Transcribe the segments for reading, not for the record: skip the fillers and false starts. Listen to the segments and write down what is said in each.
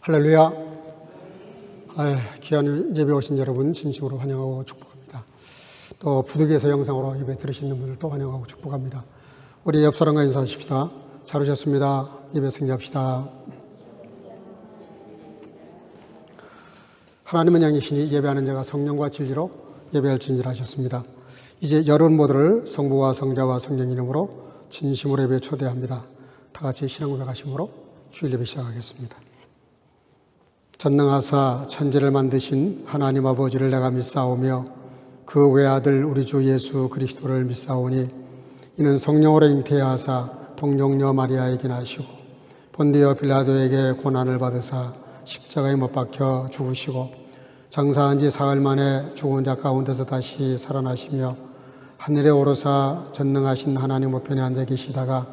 할렐루야. 귀한 예배 오신 여러분 진심으로 환영하고 축복합니다. 또 부득이해서 영상으로 예배 들으시는 분들도 환영하고 축복합니다. 우리 옆 사람과 인사하십시다. 잘 오셨습니다. 예배 승리합시다. 하나님은 영이시니 예배하는 자가 성령과 진리로 예배할진지라 하셨습니다. 이제 여러분 모두를 성부와 성자와 성령 이름으로 진심으로 예배에 초대합니다. 다 같이 신앙 고백하심으로 주일 예배 시작하겠습니다. 전능하사 천지를 만드신 하나님 아버지를 내가 믿사오며 그 외아들 우리 주 예수 그리스도를 믿사오니 이는 성령으로 잉태하사 동정녀 마리아에게 나시고 본디오 빌라도에게 고난을 받으사 십자가에 못 박혀 죽으시고 장사한 지 사흘 만에 죽은 자 가운데서 다시 살아나시며 하늘에 오르사 전능하신 하나님 우편에 앉아 계시다가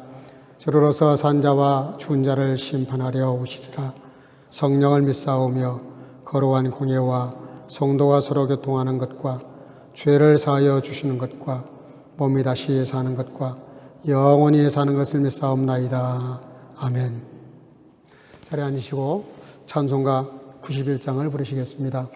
저로서 산자와 죽은 자를 심판하려 오시리라. 성령을 믿사오며 거룩한 공예와 성도가 서로 교통하는 것과 죄를 사하여 주시는 것과 몸이 다시 사는 것과 영원히 사는 것을 믿사옵나이다. 아멘. 자리에 앉으시고 찬송가 91장을 부르시겠습니다.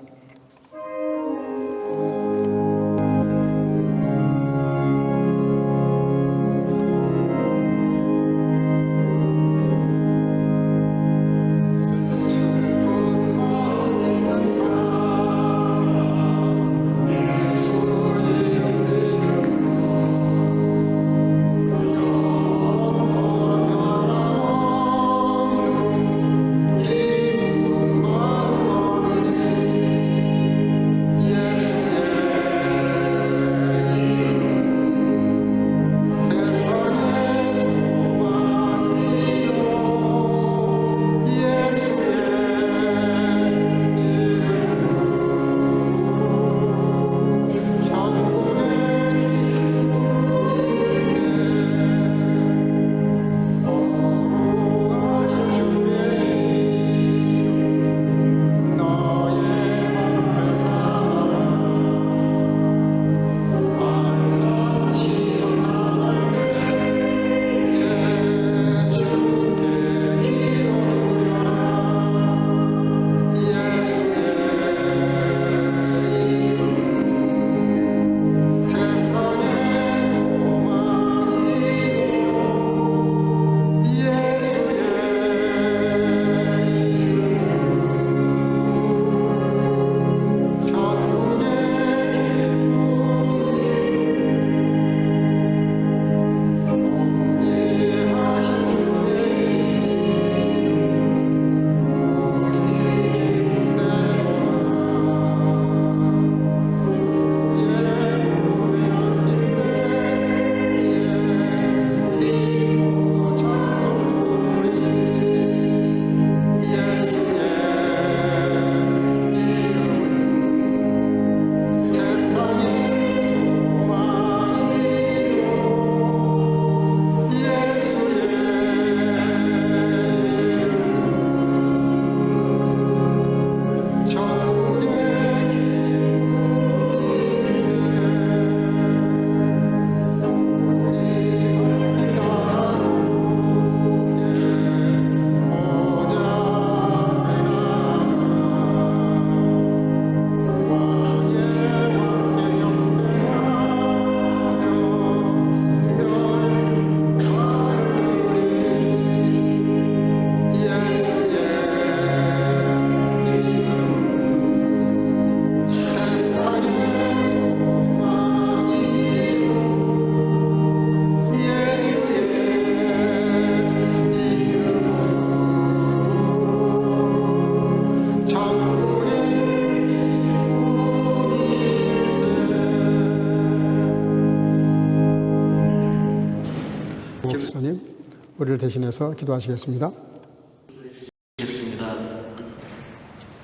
우리를 대신해서 기도하시겠습니다.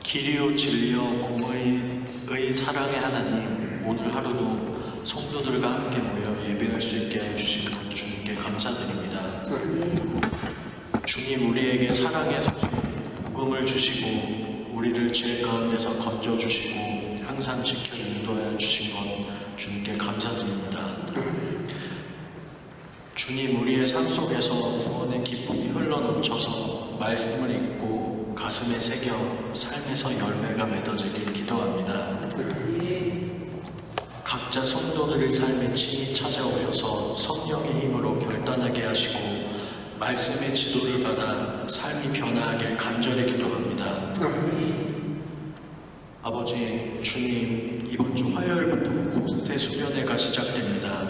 길이요 진리요 공의의 사랑의 하나님, 오늘 하루도 성도들과 함께 모여 예배할 수 있게 해주신 것 주님께 감사드립니다. 주님, 우리에게 사랑의 복음을 주시고 우리를 죄 가운데서 건져주시고 항상 지켜 인도하여 주신 것 주님께 감사드립니다. 주님, 우리의 삶 속에서 구원의 기쁨이 흘러넘쳐서 말씀을 읽고 가슴에 새겨 삶에서 열매가 맺어지길 기도합니다. 각자 성도들의 삶에 친히 찾아오셔서 성령의 힘으로 결단하게 하시고 말씀의 지도를 받아 삶이 변화하길 간절히 기도합니다. 아버지, 주님, 이번 주 화요일부터 고스테 수련회가 시작됩니다.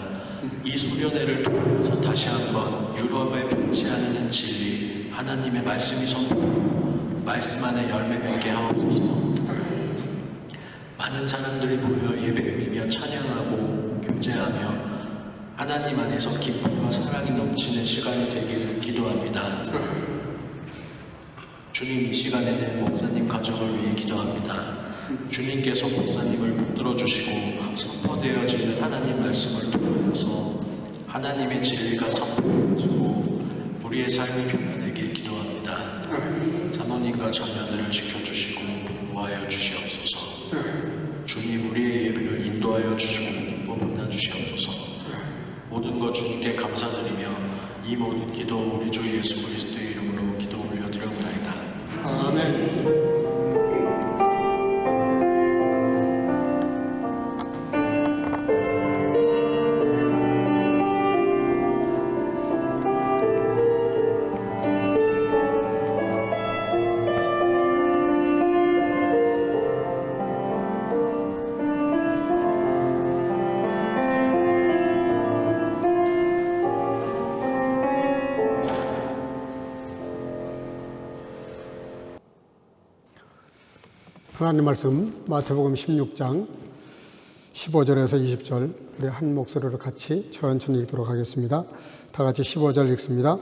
이 수련회를 통해서 다시 한번 유럽에 펼치 않는 진리, 하나님의 말씀이 선포, 말씀 안에 열매 맺게 하옵소서. 많은 사람들이 모여 예배드리며 찬양하고 교제하며 하나님 안에서 기쁨과 사랑이 넘치는 시간이 되기를 기도합니다. 주님, 이 시간에는 목사님 가정을 위해 기도합니다. 주님께서 목사님을 붙들어 주시고 선포되어지는 하나님 말씀을 통해서 하나님의 진리가 선포되어지고 우리의 삶이 변화되길 기도합니다. 사모님과 자녀들을 지켜주시고 보호하여 주시옵소서. 주님, 우리의 예배를 인도하여 주시고 기뻐 주시옵소서. 모든 것 주님께 감사드리며 이 모든 기도 우리 주 예수 그리스도의 이름으로 기도 올려드려옵나이다. 아멘. 하나님 말씀 마태복음 16장 15절에서 20절 우리 한 목소리로 같이 천천히 읽도록 하겠습니다. 다 같이 15절 읽습니다.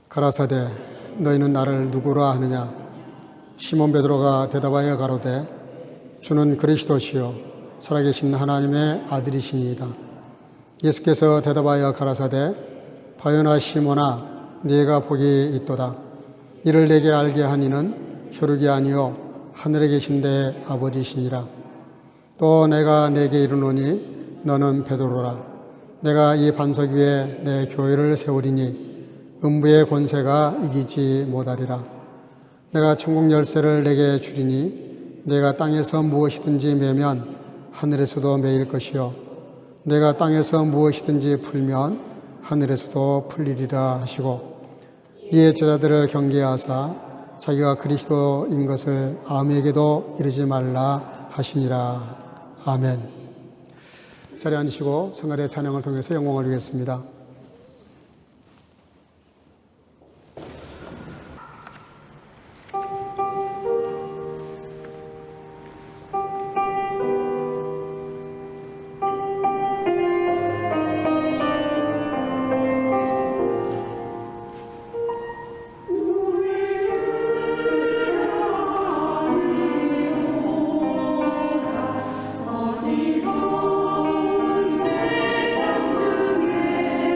가라사대 너희는 나를 누구라 하느냐? 시몬 베드로가 대답하여 가로되 주는 그리스도시요 살아계신 하나님의 아들이시니이다. 예수께서 대답하여 가라사대 바요나 시몬아 네가 복이 있도다. 이를 내게 알게 하니는 혈육이 아니요 하늘에 계신 내 아버지시니라. 또 내가 네게 이르노니 너는 베드로라. 내가 이 반석 위에 내 교회를 세우리니 음부의 권세가 이기지 못하리라. 내가 천국 열쇠를 내게 주리니 내가 땅에서 무엇이든지 매면 하늘에서도 매일 것이요 내가 땅에서 무엇이든지 풀면 하늘에서도 풀리리라 하시고 이에 제자들을 경계하사 자기가 그리스도인 것을 아무에게도 이르지 말라 하시니라. 아멘. 자리에 앉으시고 성가대 찬양을 통해서 영광을 드리겠습니다. 어디로 세상 중에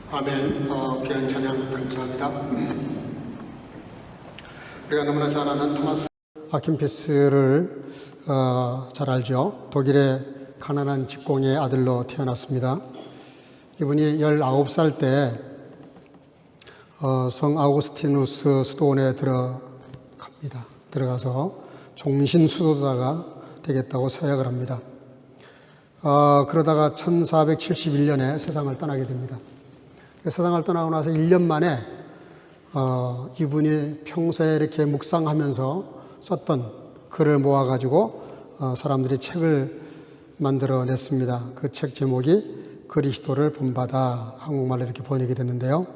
아멘. 귀한 찬양 감사합니다. 우리가 너무나 잘 아는 토마스 아킨피스를 잘 알죠. 독일의 가난한 직공의 아들로 태어났습니다. 이분이 19살 때 성 아우구스티누스 수도원에 들어가서 종신 수도자가 되겠다고 서약을 합니다. 그러다가 1471년에 세상을 떠나게 됩니다. 세상을 떠나고 나서 1년 만에 이분이 평소에 이렇게 묵상하면서 썼던 글을 모아가지고 사람들이 책을 만들어냈습니다. 그 책 제목이 그리스도를 본받아, 한국말로 이렇게 번역이 됐는데요.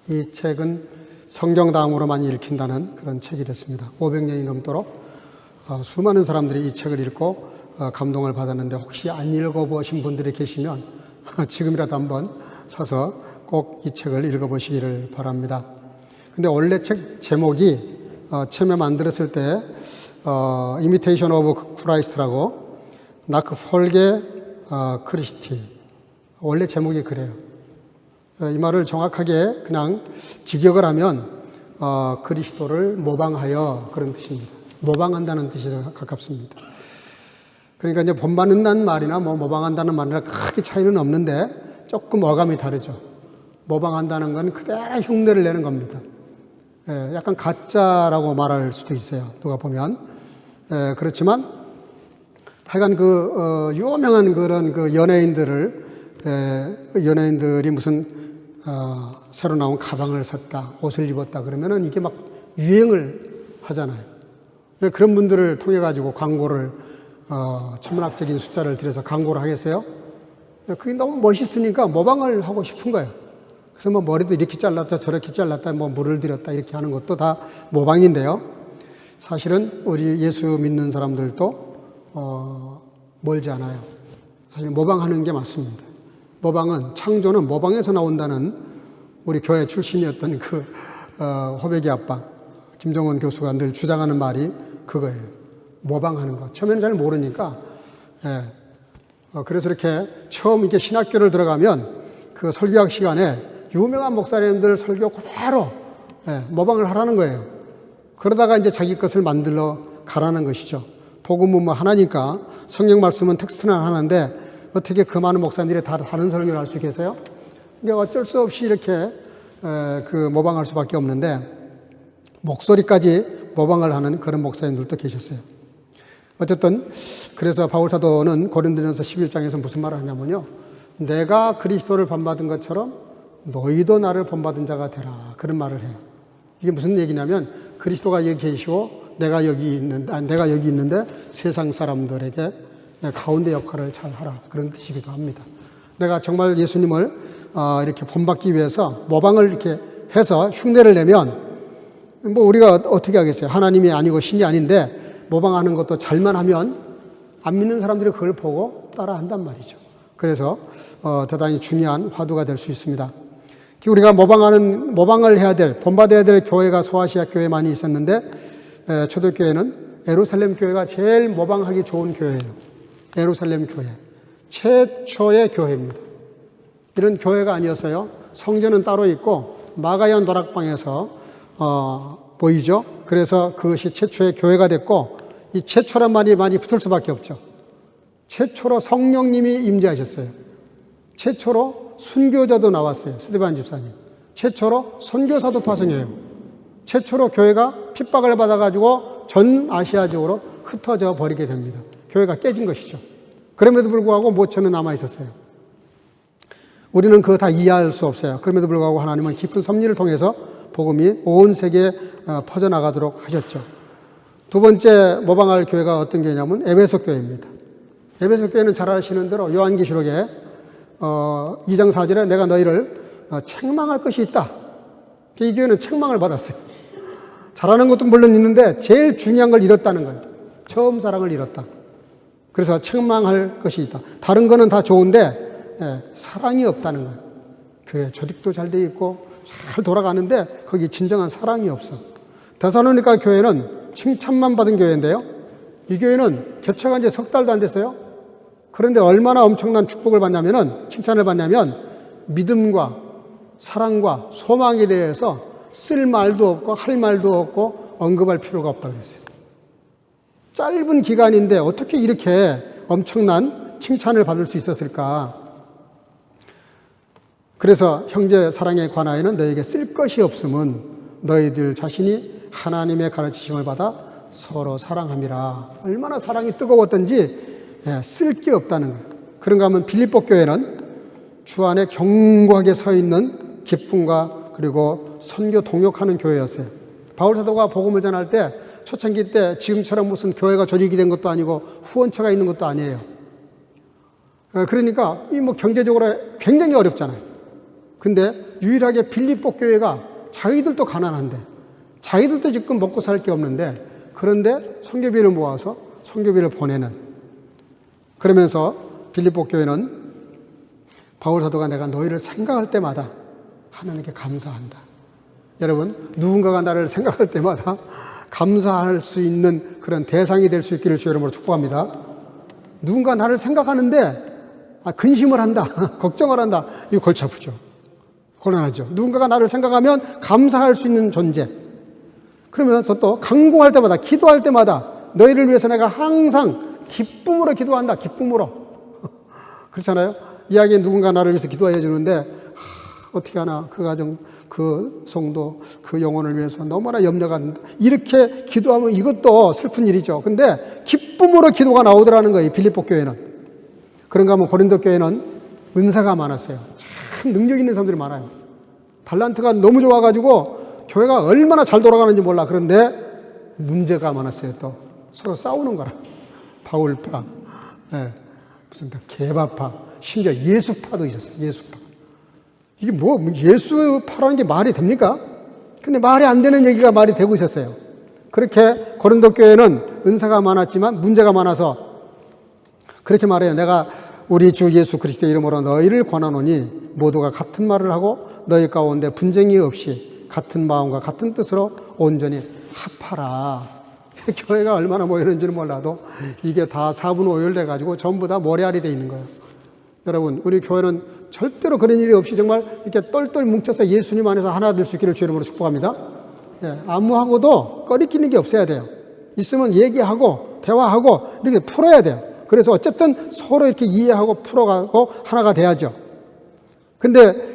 이 책은 성경 다음으로 많이 읽힌다는 그런 책이 됐습니다. 500년이 넘도록 수많은 사람들이 이 책을 읽고 감동을 받았는데, 혹시 안 읽어보신 분들이 계시면 지금이라도 한번 사서 꼭 이 책을 읽어보시기를 바랍니다. 근데 원래 책 제목이 처음에 만들었을 때 Imitation of Christ라고 나크 폴게 크리스티, 원래 제목이 그래요. 이 말을 정확하게 그냥 직역을 하면 그리스도를 모방하여, 그런 뜻입니다. 모방한다는 뜻에 가깝습니다. 그러니까 이제 본받는다는 말이나 모방한다는 말이나 크게 차이는 없는데 조금 어감이 다르죠. 모방한다는 건 그대로 흉내를 내는 겁니다. 약간 가짜라고 말할 수도 있어요, 누가 보면. 그렇지만 하여간 유명한 그런 연예인들이 무슨 새로 나온 가방을 샀다, 옷을 입었다 그러면은 이게 막 유행을 하잖아요. 그런 분들을 통해 가지고 광고를 천문학적인 숫자를 들여서 광고를 하겠어요? 그게 너무 멋있으니까 모방을 하고 싶은 거예요. 그래서 머리도 이렇게 잘랐다 저렇게 잘랐다 물을 들였다 이렇게 하는 것도 다 모방인데요. 사실은 우리 예수 믿는 사람들도 멀지 않아요. 사실 모방하는 게 맞습니다. 창조는 모방에서 나온다는 우리 교회 출신이었던 호백이 아빠 김정은 교수가 늘 주장하는 말이 그거예요. 모방하는 거. 처음에는 잘 모르니까. 그래서 이렇게 처음 이렇게 신학교를 들어가면 그 설교학 시간에 유명한 목사님들 설교 그대로 모방을 하라는 거예요. 그러다가 이제 자기 것을 만들어 가라는 것이죠. 복음은 하나니까 성경 말씀은 텍스트는 하나인데 어떻게 그 많은 목사님들이 다 다른 설교를 할 수 있겠어요? 그러니까 어쩔 수 없이 이렇게 모방할 수밖에 없는데, 목소리까지 모방을 하는 그런 목사님들도 계셨어요. 어쨌든 그래서 바울 사도는 고린도전서 11장에서 무슨 말을 하냐면요, 내가 그리스도를 본받은 것처럼 너희도 나를 본받은 자가 되라, 그런 말을 해요. 이게 무슨 얘기냐면 그리스도가 여기 계시고 내가 여기 있는데 세상 사람들에게 가운데 역할을 잘 하라, 그런 뜻이기도 합니다. 내가 정말 예수님을 이렇게 본받기 위해서 모방을 이렇게 해서 흉내를 내면 우리가 어떻게 하겠어요? 하나님이 아니고 신이 아닌데 모방하는 것도 잘만 하면 안 믿는 사람들이 그걸 보고 따라한단 말이죠. 그래서 대단히 중요한 화두가 될 수 있습니다. 우리가 모방을 해야 될, 본받아야 될 교회가 소아시아 교회 많이 있었는데 초대교회는 예루살렘 교회가 제일 모방하기 좋은 교회예요. 예루살렘 교회, 최초의 교회입니다. 이런 교회가 아니었어요. 성전은 따로 있고 마가연 도락방에서 보이죠. 그래서 그것이 최초의 교회가 됐고, 이 최초란 말이 많이 붙을 수밖에 없죠. 최초로 성령님이 임재하셨어요. 최초로 순교자도 나왔어요. 스데반 집사님. 최초로 선교사도 파송해요. 최초로 교회가 핍박을 받아가지고 전 아시아 지역으로 흩어져 버리게 됩니다. 교회가 깨진 것이죠. 그럼에도 불구하고 모처는 남아 있었어요. 우리는 그거 다 이해할 수 없어요. 그럼에도 불구하고 하나님은 깊은 섭리를 통해서 복음이 온 세계에 퍼져나가도록 하셨죠. 두 번째 모방할 교회가 어떤 교회냐면 에베소 교회입니다. 에베소 교회는 잘 아시는 대로 요한계시록에 2장 4절에 내가 너희를 책망할 것이 있다. 이 교회는 책망을 받았어요. 잘하는 것도 물론 있는데 제일 중요한 걸 잃었다는 거예요. 처음 사랑을 잃었다. 그래서 책망할 것이 있다. 다른 거는 다 좋은데 사랑이 없다는 거예요. 교회 조직도 잘 돼 있고 잘 돌아가는데 거기 진정한 사랑이 없어. 데살로니가 교회는 칭찬만 받은 교회인데요, 이 교회는 개척한 지 3달도 안 됐어요. 그런데 얼마나 엄청난 축복을 받냐면은, 칭찬을 받냐면 믿음과 사랑과 소망에 대해서 쓸 말도 없고 할 말도 없고 언급할 필요가 없다고 그랬어요. 짧은 기간인데 어떻게 이렇게 엄청난 칭찬을 받을 수 있었을까? 그래서 형제 사랑에 관하여는 너에게 쓸 것이 없음은 너희들 자신이 하나님의 가르치심을 받아 서로 사랑함이라. 얼마나 사랑이 뜨거웠던지 쓸 게 없다는 거예요. 그런가 하면 빌립보 교회는 주 안에 견고하게 서 있는 기쁨과 그리고 선교 동역하는 교회였어요. 바울 사도가 복음을 전할 때 초창기 때 지금처럼 무슨 교회가 조직이 된 것도 아니고 후원처가 있는 것도 아니에요. 그러니까 이 뭐 경제적으로 굉장히 어렵잖아요. 근데 유일하게 빌립보 교회가 자기들도 가난한데 자기들도 지금 먹고 살 게 없는데 그런데 선교비를 모아서 선교비를 보내는, 그러면서 빌립보 교회는 바울 사도가 내가 너희를 생각할 때마다 하나님께 감사한다. 여러분, 누군가가 나를 생각할 때마다 감사할 수 있는 그런 대상이 될 수 있기를 주 이름으로 축복합니다. 누군가 나를 생각하는데 근심을 한다, 걱정을 한다, 이거 골치 아프죠. 곤란하죠. 누군가가 나를 생각하면 감사할 수 있는 존재. 그러면서 또 간구할 때마다, 기도할 때마다 너희를 위해서 내가 항상 기쁨으로 기도한다. 기쁨으로. 그렇잖아요. 이야기에 누군가 나를 위해서 기도해 주는데 어떻게 하나 그 가정, 그 성도, 그 영혼을 위해서 너무나 염려가 된다. 이렇게 기도하면 이것도 슬픈 일이죠. 근데 기쁨으로 기도가 나오더라는 거예요. 빌립보 교회는. 그런가 하면 고린도 교회는 은사가 많았어요. 참 능력 있는 사람들이 많아요. 달란트가 너무 좋아가지고 교회가 얼마나 잘 돌아가는지 몰라. 그런데 문제가 많았어요. 또 서로 싸우는 거라. 바울파, 무슨 개바파, 심지어 예수파도 있었어요. 예수파. 이게 뭐 예수파라는 게 말이 됩니까? 근데 말이 안 되는 얘기가 말이 되고 있었어요. 그렇게 고린도 교회는 은사가 많았지만 문제가 많아서 그렇게 말해요. 내가 우리 주 예수 그리스도의 이름으로 너희를 권하노니 모두가 같은 말을 하고 너희 가운데 분쟁이 없이 같은 마음과 같은 뜻으로 온전히 합하라. 교회가 얼마나 모이는지는 몰라도 이게 다 4분 5열 돼가지고 전부 다 머리알이 돼 있는 거예요. 여러분, 우리 교회는 절대로 그런 일이 없이 정말 이렇게 똘똘 뭉쳐서 예수님 안에서 하나 될 수 있기를 주 이름으로 축복합니다. 아무하고도 꺼리끼는 게 없어야 돼요. 있으면 얘기하고 대화하고 이렇게 풀어야 돼요. 그래서 어쨌든 서로 이렇게 이해하고 풀어가고 하나가 돼야죠. 근데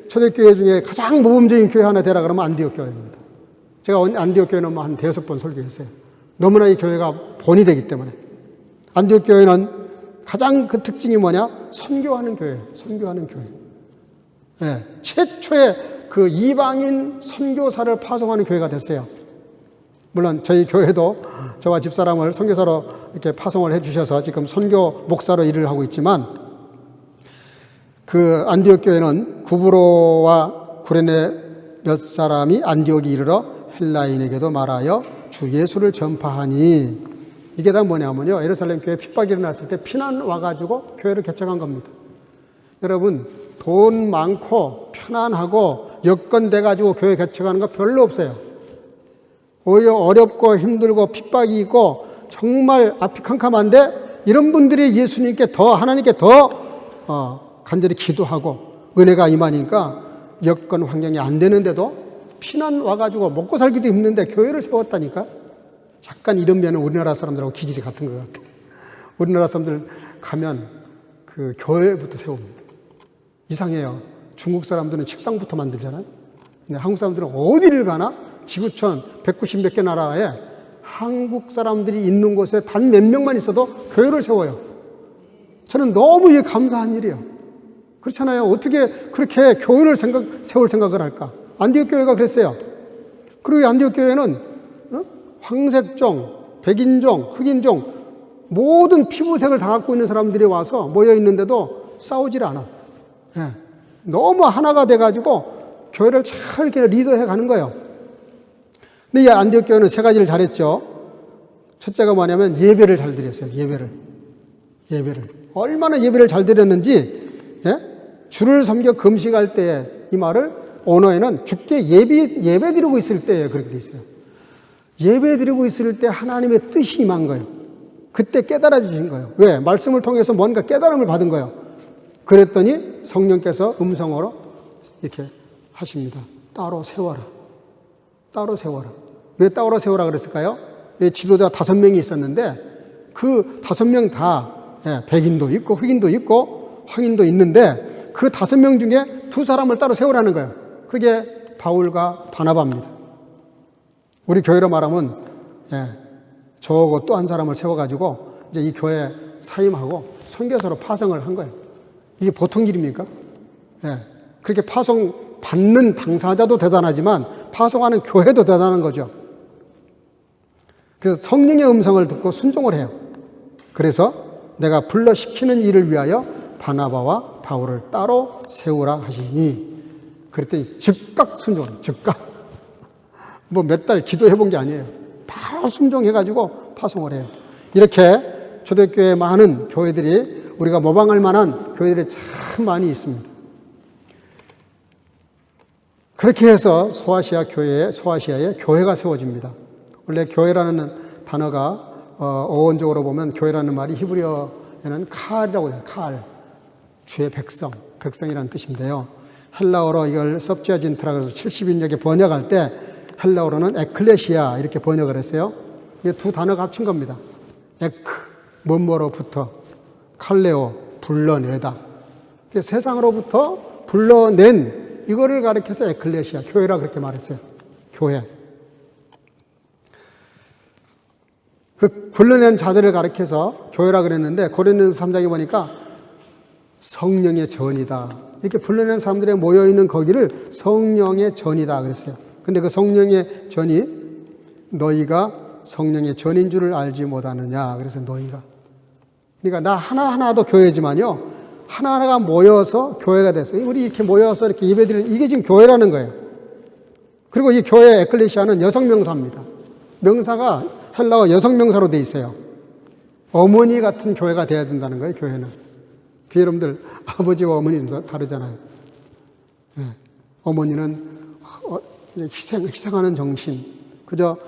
초대교회 중에 가장 모범적인 교회 하나 되라 그러면 안디옥 교회입니다. 제가 안디옥 교회는 한 5번 설교했어요. 너무나 이 교회가 본이 되기 때문에. 안디옥 교회는 가장 그 특징이 뭐냐? 선교하는 교회예요. 선교하는 교회. 최초의 그 이방인 선교사를 파송하는 교회가 됐어요. 물론 저희 교회도 저와 집사람을 선교사로 이렇게 파송을 해주셔서 지금 선교 목사로 일을 하고 있지만, 그 안디옥 교회는 구브로와 구레네 몇 사람이 안디옥에 이르러 헬라인에게도 말하여 주 예수를 전파하니, 이게 다 뭐냐면요, 예루살렘 교회 핍박이 일어났을 때 피난 와가지고 교회를 개척한 겁니다. 여러분, 돈 많고 편안하고 여건 돼가지고 교회 개척하는 거 별로 없어요. 오히려 어렵고 힘들고 핍박이 있고 정말 앞이 캄캄한데 이런 분들이 예수님께 더, 하나님께 더 간절히 기도하고 은혜가 임하니까 여건 환경이 안 되는데도 피난 와가지고 먹고 살기도 힘든데 교회를 세웠다니까. 약간 이런 면은 우리나라 사람들하고 기질이 같은 것 같아요. 우리나라 사람들 가면 그 교회부터 세웁니다. 이상해요. 중국 사람들은 식당부터 만들잖아요. 근데 한국 사람들은 어디를 가나 지구촌 190 몇 개 나라에 한국 사람들이 있는 곳에 단 몇 명만 있어도 교회를 세워요. 저는 너무 이게 감사한 일이에요. 그렇잖아요. 어떻게 그렇게 교회를 세울 생각을 할까? 안디옥 교회가 그랬어요. 그리고 이 안디옥 교회는 황색종, 백인종, 흑인종 모든 피부색을 다 갖고 있는 사람들이 와서 모여 있는데도 싸우질 않아. 너무 하나가 돼가지고 교회를 잘 이렇게 리더해 가는 거예요. 근데 이 안디옥 교회는 세 가지를 잘했죠. 첫째가 뭐냐면 예배를 잘 드렸어요. 예배를. 얼마나 예배를 잘 드렸는지, 주를 섬겨 금식할 때에 이 말을 언어에는 주께 예배 드리고 있을 때에 그렇게 돼 있어요. 예배 드리고 있을 때 하나님의 뜻이 임한 거예요. 그때 깨달아지신 거예요. 왜? 말씀을 통해서 뭔가 깨달음을 받은 거예요. 그랬더니 성령께서 음성으로 이렇게 하십니다. 따로 세워라. 따로 세워라. 왜 따로 세워라 그랬을까요? 지도자 5명이 있었는데 그 5명 다 백인도 있고 흑인도 있고 황인도 있는데 그 5명 중에 2사람을 따로 세우라는 거예요. 그게 바울과 바나바입니다. 우리 교회로 말하면 저하고 또 한 사람을 세워가지고 이제 이 교회 사임하고 선교사로 파송을 한 거예요. 이게 보통 일입니까? 그렇게 파송 받는 당사자도 대단하지만 파송하는 교회도 대단한 거죠. 그래서 성령의 음성을 듣고 순종을 해요. 그래서 내가 불러시키는 일을 위하여 바나바와 바울을 따로 세우라 하시니, 그랬더니 즉각 순종, 즉각. 뭐 몇 달 기도해 본 게 아니에요. 바로 순종해가지고 파송을 해요. 이렇게 초대교회 많은 교회들이, 우리가 모방할 만한 교회들이 참 많이 있습니다. 그렇게 해서 소아시아에 교회가 세워집니다. 원래 교회라는 단어가 어원적으로 보면 교회라는 말이 히브리어에는 칼이라고 해요. 칼. 주의 백성, 백성이라는 뜻인데요. 헬라어로 이걸 섭지아진트라 그래서 70인역에 번역할 때 헬라어로는 에클레시아 이렇게 번역을 했어요. 이게 두 단어가 합친 겁니다. 에크, 뭐뭐로부터, 칼레오, 불러내다. 세상으로부터 불러낸 이거를 가리켜서 에클레시아, 교회라 그렇게 말했어요. 교회. 그 불러낸 자들을 가리켜서 교회라 그랬는데 고린도서 3장에 보니까 성령의 전이다. 이렇게 불러낸 사람들이 모여있는 거기를 성령의 전이다 그랬어요. 근데 그 성령의 전이 너희가 성령의 전인 줄을 알지 못하느냐. 그래서 너희가. 그러니까 나 하나하나도 교회지만요. 하나하나가 모여서 교회가 됐어요. 우리 이렇게 모여서 이렇게 예배드리는 이게 지금 교회라는 거예요. 그리고 이 교회 에클레시아는 여성명사입니다. 명사가 헬라어 여성명사로 돼 있어요. 어머니 같은 교회가 돼야 된다는 거예요, 교회는. 여러분들 아버지와 어머니는 다르잖아요. 어머니는 희생하는 정신. 그저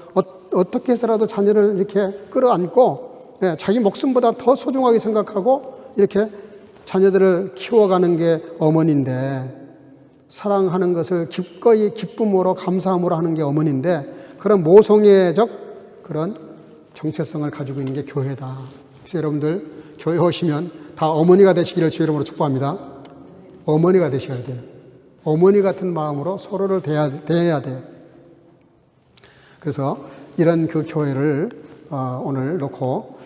어떻게 해서라도 자녀를 이렇게 끌어안고 자기 목숨보다 더 소중하게 생각하고 이렇게 자녀들을 키워가는 게 어머니인데, 사랑하는 것을 기꺼이 기쁨으로 감사함으로 하는 게 어머니인데, 그런 모성애적 그런 정체성을 가지고 있는 게 교회다. 그래서 여러분들 교회 오시면 다 어머니가 되시기를 주 이름으로 축복합니다. 어머니가 되셔야 돼요. 어머니 같은 마음으로 서로를 대해야 돼요. 그래서 이런 그 교회를 오늘 놓고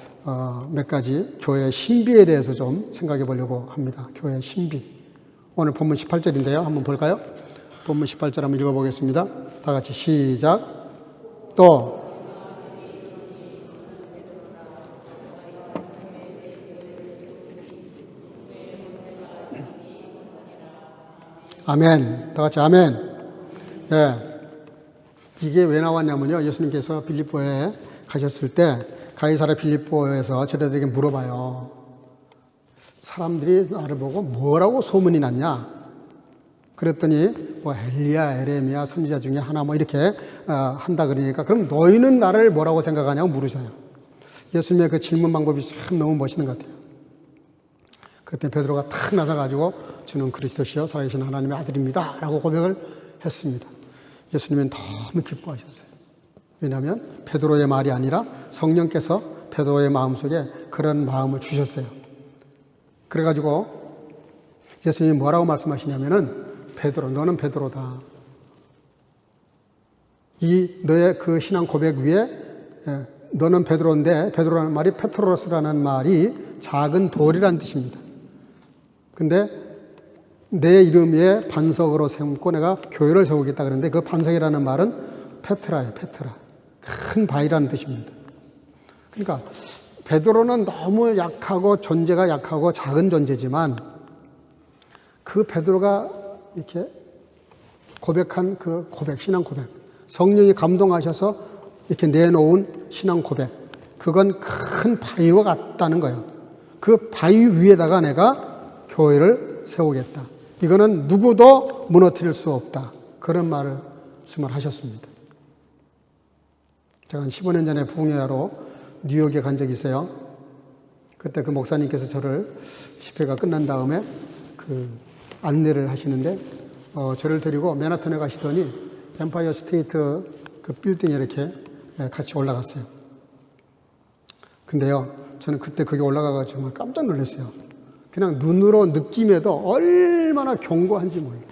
몇 가지 교회의 신비에 대해서 좀 생각해 보려고 합니다. 교회의 신비. 오늘 본문 18절인데요. 한번 볼까요? 본문 18절 한번 읽어보겠습니다. 다 같이 시작. 또 아멘. 다 같이 아멘. 이게 왜 나왔냐면요. 예수님께서 빌립보에 가셨을 때 가이사랴 빌립보에서 제자들에게 물어봐요. 사람들이 나를 보고 뭐라고 소문이 났냐? 그랬더니 뭐 엘리야, 에레미야 선지자 중에 하나 뭐 이렇게 한다 그러니까 그럼 너희는 나를 뭐라고 생각하냐고 물으셔요. 예수님의 그 질문 방법이 참 너무 멋있는 것 같아요. 그때 베드로가 탁 나서가지고 주는 그리스도시요 살아계신 하나님의 아들입니다 라고 고백을 했습니다. 예수님은 너무 기뻐하셨어요. 왜냐하면 베드로의 말이 아니라 성령께서 베드로의 마음속에 그런 마음을 주셨어요. 그래가지고 예수님이 뭐라고 말씀하시냐면은 베드로, 너는 베드로다. 너의 그 신앙 고백 위에 너는 베드로인데, 베드로라는 말이 페트로스라는 말이 작은 돌이라는 뜻입니다. 근데 내 이름 위에 반석으로 세우고 내가 교회를 세우겠다 그러는데 그 반석이라는 말은 페트라예요. 페트라. 큰 바위라는 뜻입니다. 그러니까 베드로는 너무 약하고 존재가 약하고 작은 존재지만 그 베드로가 이렇게 고백한 그 고백, 신앙 고백, 성령이 감동하셔서 이렇게 내놓은 신앙 고백, 그건 큰 바위와 같다는 거예요. 그 바위 위에다가 내가 교회를 세우겠다. 이거는 누구도 무너뜨릴 수 없다. 그런 말씀을 하셨습니다. 제가 한 15년 전에 부흥회하러 뉴욕에 간 적이 있어요. 그때 그 목사님께서 저를 집회가 끝난 다음에 그 안내를 하시는데 저를 데리고 맨하탄에 가시더니 엠파이어 스테이트 그 빌딩에 이렇게 같이 올라갔어요. 근데요, 저는 그때 거기 올라가서 정말 깜짝 놀랐어요. 그냥 눈으로 느낌에도 얼마나 견고한지 몰라요.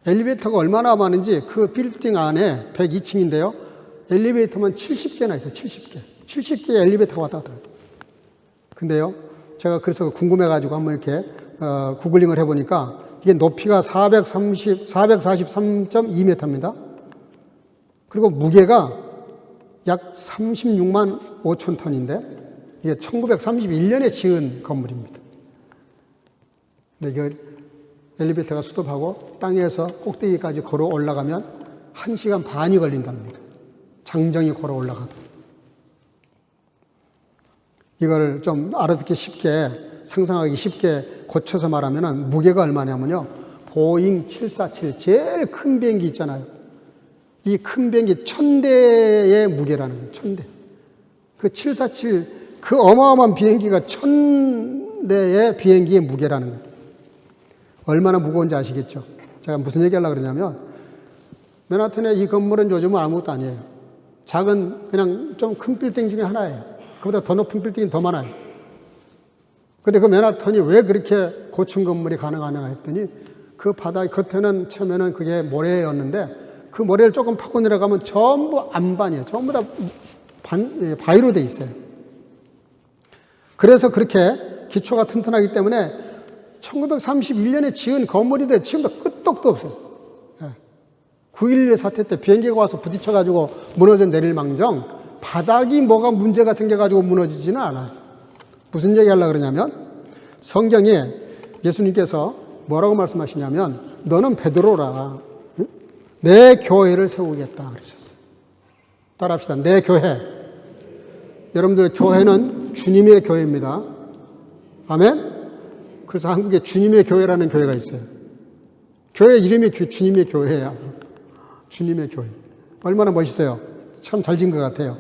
엘리베이터가 얼마나 많은지 그 빌딩 안에 102층인데요. 엘리베이터만 70개나 있어요. 70개. 70개의 엘리베이터가 왔다 갔다 해요. 근데요, 제가 그래서 궁금해가지고 한번 이렇게 구글링을 해보니까 이게 높이가 443.2m입니다. 그리고 무게가 약 36만 5천 톤인데 이게 1931년에 지은 건물입니다. 근데 이거 엘리베이터가 수dob하고 땅에서 꼭대기까지 걸어 올라가면 1시간 반이 걸린답니다. 장정이 걸어 올라가도. 이걸 좀 알아듣기 쉽게, 상상하기 쉽게 고쳐서 말하면 무게가 얼마냐면요. 보잉 747, 제일 큰 비행기 있잖아요. 이 큰 비행기 1000대의 무게라는 거예요. 1000대. 그 747, 그 어마어마한 비행기가 1000대의 비행기의 무게라는 거예요. 얼마나 무거운지 아시겠죠? 제가 무슨 얘기 하려고 그러냐면, 맨하탄의 이 건물은 요즘은 아무것도 아니에요. 작은, 그냥 좀 큰 빌딩 중에 하나예요. 그보다 더 높은 빌딩이 더 많아요. 근데 그 맨하탄이 왜 그렇게 고층 건물이 가능하냐 했더니, 그 바닥 겉에는 처음에는 그게 모래였는데, 그 모래를 조금 파고 내려가면 전부 안반이에요. 전부 다 바위로 돼 있어요. 그래서 그렇게 기초가 튼튼하기 때문에 1931년에 지은 건물인데 지금도 끄떡도 없어요. 9.11 사태 때 비행기가 와서 부딪혀가지고 무너져 내릴 망정 바닥이 뭐가 문제가 생겨가지고 무너지지는 않아요. 무슨 얘기 하려고 그러냐면 성경에 예수님께서 뭐라고 말씀하시냐면 너는 베드로라. 내 교회를 세우겠다 그러셨어요. 따라합시다. 내 교회. 여러분들 교회는 주님의 교회입니다. 아멘? 그래서 한국에 주님의 교회라는 교회가 있어요. 교회 이름이 주님의 교회야. 주님의 교회. 얼마나 멋있어요. 참 잘 지은 것 같아요.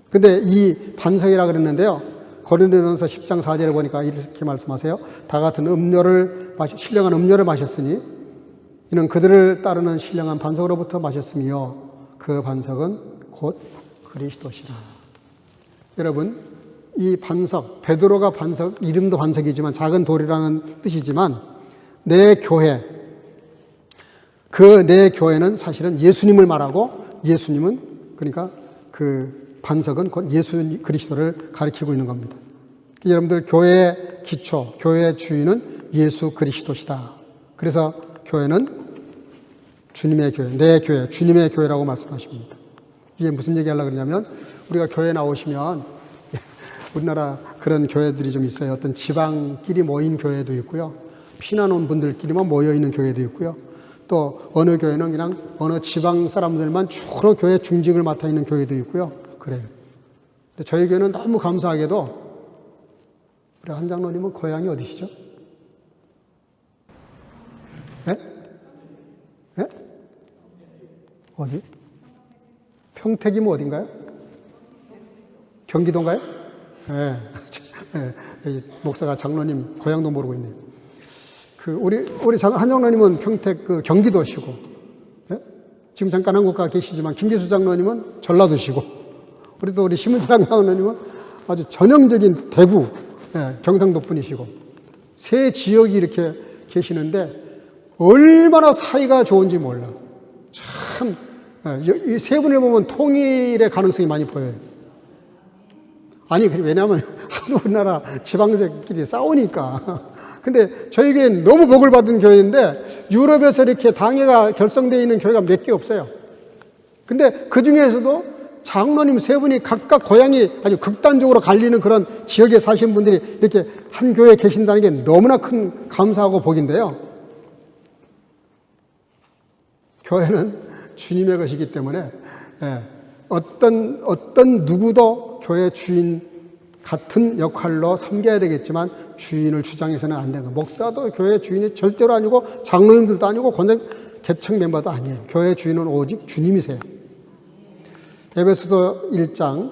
근데 이 반석이라 그랬는데요. 고린도전서 10장 4절에 보니까 이렇게 말씀하세요. 다 같은 신령한 음료를 마셨으니 이는 그들을 따르는 신령한 반석으로부터 마셨으며 그 반석은 곧 그리스도시라. 여러분, 이 반석, 베드로가 반석, 이름도 반석이지만 작은 돌이라는 뜻이지만 내 교회, 그 내 교회는 사실은 예수님을 말하고 예수님은 그러니까 그 반석은 곧 예수 그리스도를 가리키고 있는 겁니다. 여러분들 교회의 기초, 교회의 주인은 예수 그리스도시다. 그래서 교회는 주님의 교회, 내 교회, 주님의 교회라고 말씀하십니다. 이게 무슨 얘기 하려고 그러냐면 우리가 교회 나오시면 우리나라 그런 교회들이 좀 있어요. 어떤 지방끼리 모인 교회도 있고요. 피난 온 분들끼리만 모여 있는 교회도 있고요. 또 어느 교회는 그냥 어느 지방 사람들만 주로 교회 중직을 맡아 있는 교회도 있고요. 그래요. 근데 저희 교회는 너무 감사하게도 우리 한 장로님은 고향이 어디시죠? 네? 네? 어디? 평택이면 어딘가요? 경기도인가요? 네. 네. 목사가 장로님 고향도 모르고 있네요. 우리 한 장로님은 평택 경기도시고, 네? 지금 잠깐 한국 가 계시지만 김기수 장로님은 전라도시고, 우리 심은철 장로님은 아주 전형적인 대구, 네, 경상도 분이시고, 세 지역이 이렇게 계시는데 얼마나 사이가 좋은지 몰라. 참, 이 세 분을 보면 통일의 가능성이 많이 보여요. 아니, 왜냐하면 하도 우리나라 지방세끼리 싸우니까. 근데 저희 교회는 너무 복을 받은 교회인데 유럽에서 이렇게 당회가 결성되어 있는 교회가 몇 개 없어요. 근데 그 중에서도 장로님 세 분이 각각 고향이 아주 극단적으로 갈리는 그런 지역에 사신 분들이 이렇게 한 교회에 계신다는 게 너무나 큰 감사하고 복인데요. 교회는 주님의 것이기 때문에 어떤 누구도 교회 주인 같은 역할로 섬겨야 되겠지만 주인을 주장해서는 안 되는 거예요. 목사도 교회 주인이 절대로 아니고 장로님들도 아니고 권장 개척 멤버도 아니에요. 교회 주인은 오직 주님이세요. 에베소서 1장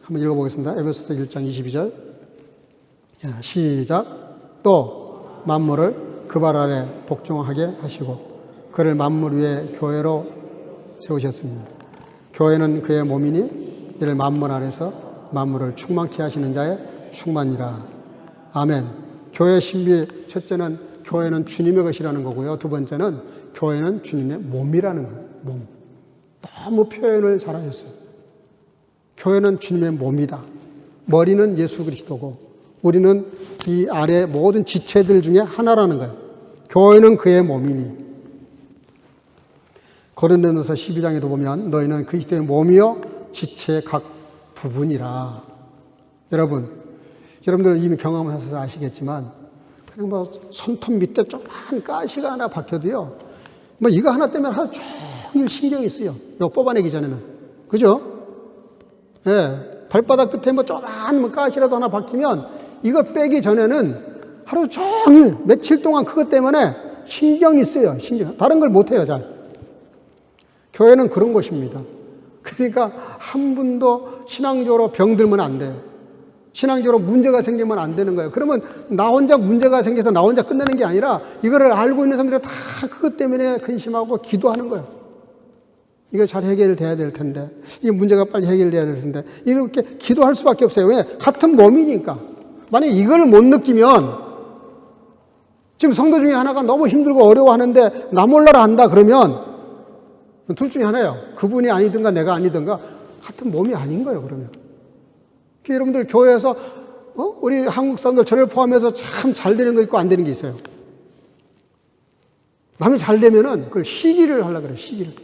한번 읽어보겠습니다. 에베소서 1장 22절 시작. 또 만물을 그 발 아래 복종하게 하시고 그를 만물 위에 교회로 세우셨습니다. 교회는 그의 몸이니 이를 만물 안에서 만물을 충만케 하시는 자의 충만이라. 아멘. 교회 신비 첫째는 교회는 주님의 것이라는 거고요. 두 번째는 교회는 주님의 몸이라는 거예요. 몸. 너무 표현을 잘하셨어요. 교회는 주님의 몸이다. 머리는 예수 그리스도고 우리는 이 아래 모든 지체들 중에 하나라는 거예요. 교회는 그의 몸이니. 고린도전서 12장에도 보면 너희는 그리스도의 몸이요 지체의 각 부분이라. 여러분들 이미 경험하셔서 아시겠지만 그냥 뭐 손톱 밑에 조그만 가시가 하나 박혀도요 뭐 이거 하나 때문에 하루 종일 신경이 쓰여. 이거 뽑아내기 전에는. 그죠? 예. 발바닥 끝에 뭐 조그만 가시라도 하나 박히면 이거 빼기 전에는 하루 종일 며칠 동안 그것 때문에 신경이 쓰여. 다른 걸 못해요, 잘. 교회는 그런 곳입니다. 그러니까 한 분도 신앙적으로 병들면 안 돼요. 신앙적으로 문제가 생기면 안 되는 거예요. 그러면 나 혼자 문제가 생겨서 나 혼자 끝내는 게 아니라 이거를 알고 있는 사람들이 다 그것 때문에 근심하고 기도하는 거예요. 이거 잘 해결돼야 될 텐데, 이 문제가 빨리 해결돼야 될 텐데, 이렇게 기도할 수밖에 없어요. 왜? 같은 몸이니까. 만약에 이걸 못 느끼면, 지금 성도 중에 하나가 너무 힘들고 어려워하는데 나 몰라라 한다 그러면 둘 중에 하나예요. 그분이 아니든가 내가 아니든가 같은 몸이 아닌 거예요, 그러면. 여러분들 교회에서 우리 한국 사람들 저를 포함해서 참 잘 되는 거 있고 안 되는 게 있어요. 남이 잘 되면은 그걸 시기를 하려고 그래요, 시기를.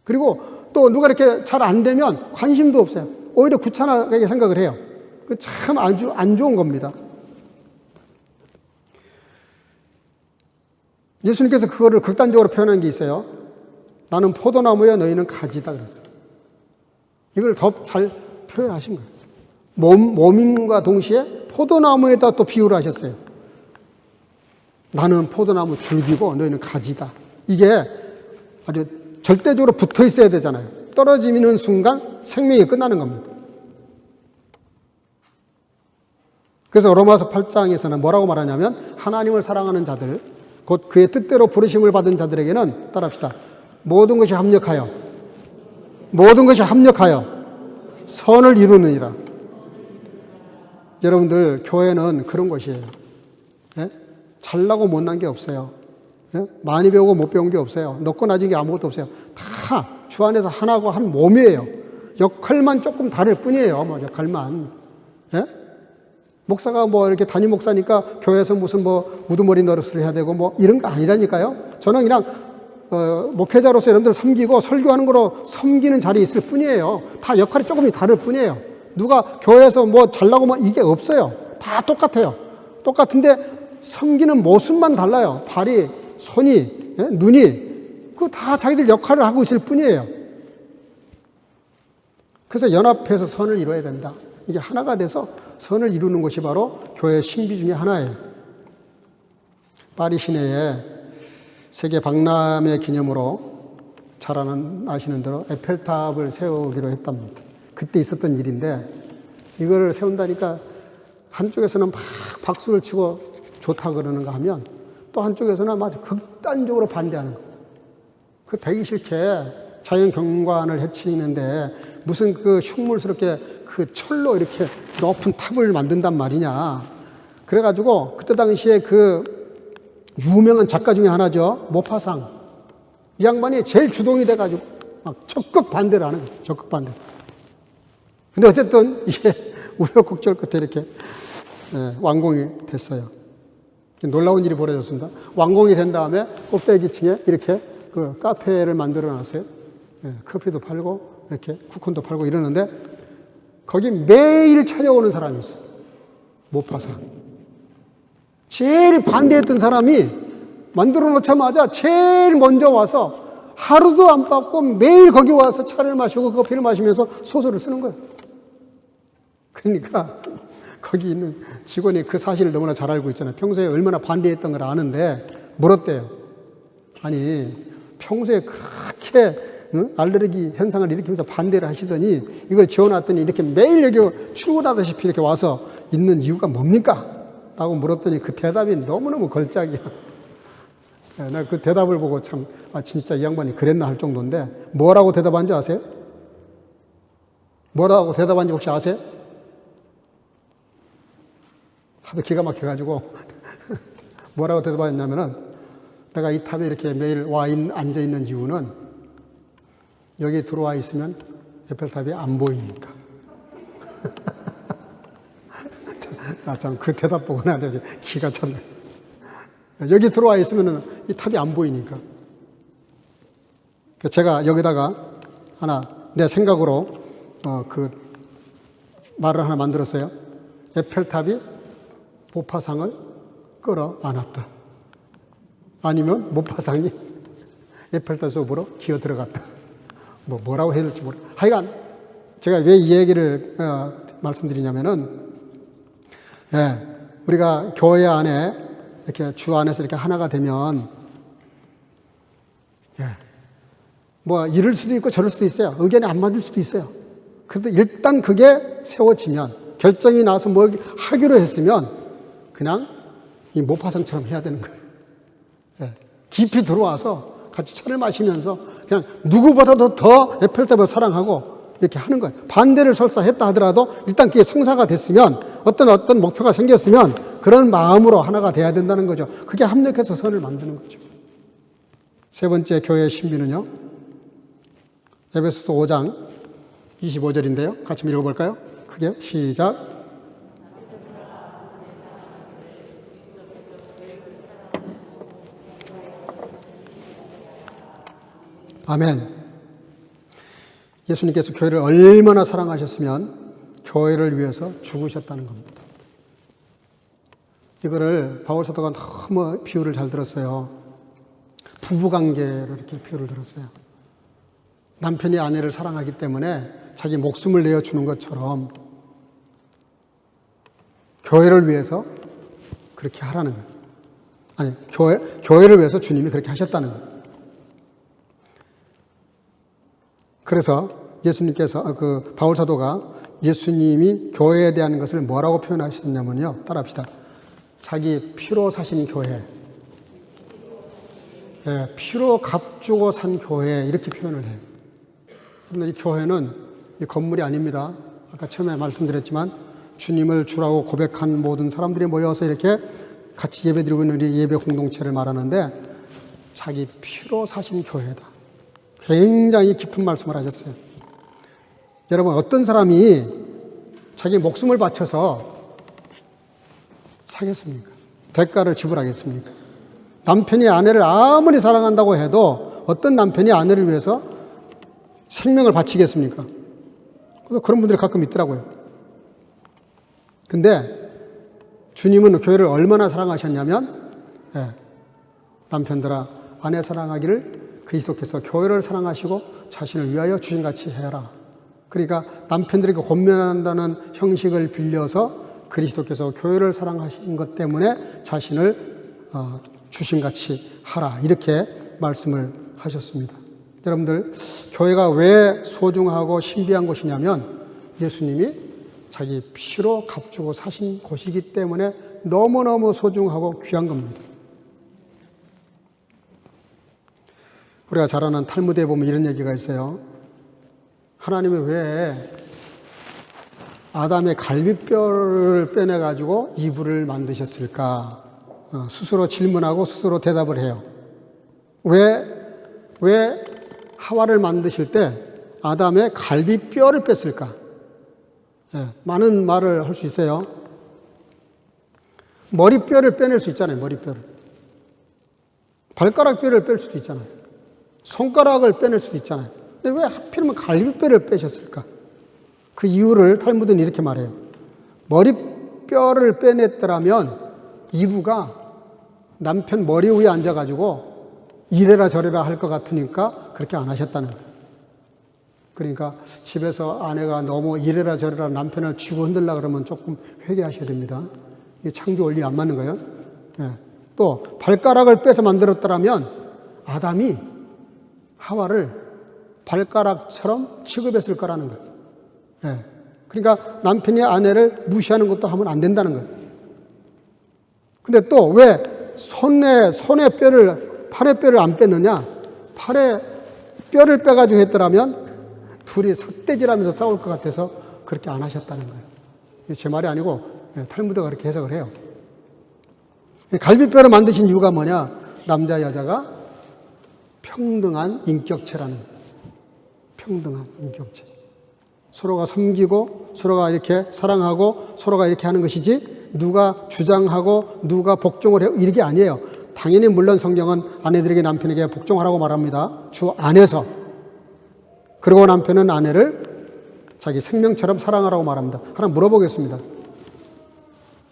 그리고 또 누가 이렇게 잘 안 되면 관심도 없어요. 오히려 귀찮게 생각을 해요. 그 참 아주 안 좋은 겁니다. 예수님께서 그거를 극단적으로 표현한 게 있어요. 나는 포도나무야 너희는 가지다 그랬어요. 이걸 더 잘 표현하신 거예요. 몸인과 동시에 포도나무에다 또 비유를 하셨어요. 나는 포도나무 줄기고 너희는 가지다. 이게 아주 절대적으로 붙어 있어야 되잖아요. 떨어지는 순간 생명이 끝나는 겁니다. 그래서 로마서 8장에서는 뭐라고 말하냐면 하나님을 사랑하는 자들, 곧 그의 뜻대로 부르심을 받은 자들에게는 따라합시다. 모든 것이 합력하여 선을 이루느니라. 여러분들 교회는 그런 것이에요. 예? 잘나고 못난 게 없어요. 예? 많이 배우고 못 배운 게 없어요. 높고 낮은 게 아무것도 없어요. 다 주 안에서 하나고 한 몸이에요. 역할만 조금 다를 뿐이에요. 뭐 역할만. 예? 목사가 뭐 이렇게 담임 목사니까 교회에서 무슨 뭐 우두머리 노릇을 해야 되고 뭐 이런 거 아니라니까요. 저는 그냥 목회자로서 여러분들 섬기고 설교하는 거로 섬기는 자리에 있을 뿐이에요. 다 역할이 조금 다를 뿐이에요. 누가 교회에서 뭐 잘나고 뭐 이게 없어요. 다 똑같아요. 똑같은데 섬기는 모습만 달라요. 발이, 손이, 눈이 그거 다 자기들 역할을 하고 있을 뿐이에요. 그래서 연합해서 선을 이루어야 된다. 이게 하나가 돼서 선을 이루는 것이 바로 교회의 신비 중에 하나예요. 파리 시내에 세계 박람회 기념으로 잘 아시는 대로 에펠탑을 세우기로 했답니다. 그때 있었던 일인데 이거를 세운다니까 한쪽에서는 막 박수를 치고 좋다 그러는가 하면 또 한쪽에서는 아주 극단적으로 반대하는 거예요. 그 배기 싫게 자연 경관을 해치는데 무슨 그 흉물스럽게 그 철로 이렇게 높은 탑을 만든단 말이냐. 그래가지고 그때 당시에 그 유명한 작가 중에 하나죠. 모파상. 이 양반이 제일 주동이 돼가지고 막 적극 반대를 하는 거예요. 적극 반대. 근데 어쨌든 이게 우여곡절 끝에 이렇게 완공이 됐어요. 놀라운 일이 벌어졌습니다. 완공이 된 다음에 꼭대기층에 이렇게 그 카페를 만들어 놨어요. 커피도 팔고 이렇게 쿠폰도 팔고 이러는데 거기 매일 찾아오는 사람이 있어요. 모파상. 제일 반대했던 사람이 만들어 놓자마자 제일 먼저 와서 하루도 안 빠고 매일 거기 와서 차를 마시고 커피를 마시면서 소설을 쓰는 거예요. 그러니까 거기 있는 직원이 그 사실을 너무나 잘 알고 있잖아요. 평소에 얼마나 반대했던 걸 아는데 물었대요. 아니 평소에 그렇게 알레르기 현상을 일으키면서 반대를 하시더니 이걸 지어놨더니 이렇게 매일 여기 출근하다시피 이렇게 와서 있는 이유가 뭡니까? 라고 물었더니 그 대답이 너무너무 걸작이야. 내가 그 대답을 보고 참, 진짜 이 양반이 그랬나 할 정도인데, 뭐라고 대답한지 아세요? 뭐라고 대답한지 혹시 아세요? 하도 기가 막혀가지고, 뭐라고 대답했냐면은, 내가 이 탑에 이렇게 매일 앉아 있는 이유는, 여기 들어와 있으면 에펠탑이 안 보이니까. 참 그 대답 보고 나한테 기가 찼네. 여기 들어와 있으면 이 탑이 안 보이니까. 제가 여기다가 하나 내 생각으로 그 말을 하나 만들었어요. 에펠탑이 모파상을 끌어안았다. 아니면 모파상이 에펠탑 속으로 기어 들어갔다. 뭐라고 해야 될지 모르겠어요. 하여간 제가 왜 이 얘기를 말씀드리냐면은, 우리가 교회 안에 이렇게 주 안에서 이렇게 하나가 되면, 뭐 이럴 수도 있고 저럴 수도 있어요. 의견이 안 맞을 수도 있어요. 그래도 일단 그게 세워지면, 결정이 나서 뭐 하기로 했으면 그냥 이 모파상처럼 해야 되는 거예요. 깊이 들어와서 같이 차를 마시면서 그냥 누구보다도 더 에펠탑을 사랑하고 이렇게 하는 거예요. 반대를 설사 했다 하더라도 일단 그게 성사가 됐으면, 어떤 목표가 생겼으면 그런 마음으로 하나가 돼야 된다는 거죠. 그게 합력해서 선을 만드는 거죠. 세 번째 교회의 신비는요, 에베소서 5장 25절인데요. 같이 읽어볼까요? 크게 시작. 아멘. 예수님께서 교회를 얼마나 사랑하셨으면 교회를 위해서 죽으셨다는 겁니다. 이거를 바울 사도가 너무 비유를 잘 들었어요. 부부관계로 이렇게 비유를 들었어요. 남편이 아내를 사랑하기 때문에 자기 목숨을 내어주는 것처럼 교회를 위해서 그렇게 하라는 거예요. 아니, 교회를 위해서 주님이 그렇게 하셨다는 거예요. 그래서 예수님께서, 바울 사도가 예수님이 교회에 대한 것을 뭐라고 표현하셨냐면요. 따라합시다. 자기 피로 사신 교회. 피로 값주고 산 교회. 이렇게 표현을 해요. 그런데 이 교회는 이 건물이 아닙니다. 아까 처음에 말씀드렸지만 주님을 주라고 고백한 모든 사람들이 모여서 이렇게 같이 예배드리고 있는 우리 예배 공동체를 말하는데, 자기 피로 사신 교회다. 굉장히 깊은 말씀을 하셨어요. 여러분, 어떤 사람이 자기 목숨을 바쳐서 사겠습니까? 대가를 지불하겠습니까? 남편이 아내를 아무리 사랑한다고 해도 어떤 남편이 아내를 위해서 생명을 바치겠습니까? 그래서 그런 분들이 가끔 있더라고요. 근데 주님은 교회를 얼마나 사랑하셨냐면, 남편들아 아내 사랑하기를 그리스도께서 교회를 사랑하시고 자신을 위하여 주신같이 해라. 그러니까 남편들에게 권면한다는 형식을 빌려서 그리스도께서 교회를 사랑하신 것 때문에 자신을 주신같이 하라. 이렇게 말씀을 하셨습니다. 여러분들, 교회가 왜 소중하고 신비한 곳이냐면 예수님이 자기 피로 값주고 사신 곳이기 때문에 너무너무 소중하고 귀한 겁니다. 우리가 잘 아는 탈무드에 보면 이런 얘기가 있어요. 하나님이 왜 아담의 갈비뼈를 빼내가지고 이불을 만드셨을까? 스스로 질문하고 스스로 대답을 해요. 왜 하와를 만드실 때 아담의 갈비뼈를 뺐을까? 많은 말을 할 수 있어요. 머리뼈를 빼낼 수 있잖아요, 머리뼈를. 발가락뼈를 뺄 수도 있잖아요. 손가락을 빼낼 수도 있잖아요. 근데 왜 하필이면 갈비뼈를 빼셨을까? 그 이유를 탈무드는 이렇게 말해요. 머리뼈를 빼냈더라면 이브가 남편 머리 위에 앉아가지고 이래라 저래라 할 것 같으니까 그렇게 안 하셨다는 거예요. 그러니까 집에서 아내가 너무 이래라 저래라 남편을 쥐고 흔들라 그러면 조금 회개하셔야 됩니다. 이게 창조 원리 안 맞는 거예요. 또 발가락을 빼서 만들었더라면 아담이 하와를 발가락처럼 취급했을 거라는 거예요. 그러니까 남편이 아내를 무시하는 것도 하면 안 된다는 거예요. 근데 또 왜 손에 뼈를, 팔에 뼈를 안 뺐느냐? 팔에 뼈를 빼가지고 했더라면 둘이 삿대질하면서 싸울 것 같아서 그렇게 안 하셨다는 거예요. 제 말이 아니고 탈무드가 그렇게 해석을 해요. 갈비뼈를 만드신 이유가 뭐냐? 남자 여자가 평등한 인격체라는 거예요. 평등한 인격체. 서로가 섬기고 서로가 이렇게 사랑하고 서로가 이렇게 하는 것이지 누가 주장하고 누가 복종을 해요 이게 아니에요. 당연히 물론 성경은 아내들에게 남편에게 복종하라고 말합니다. 주 안에서. 그리고 남편은 아내를 자기 생명처럼 사랑하라고 말합니다. 하나 물어보겠습니다.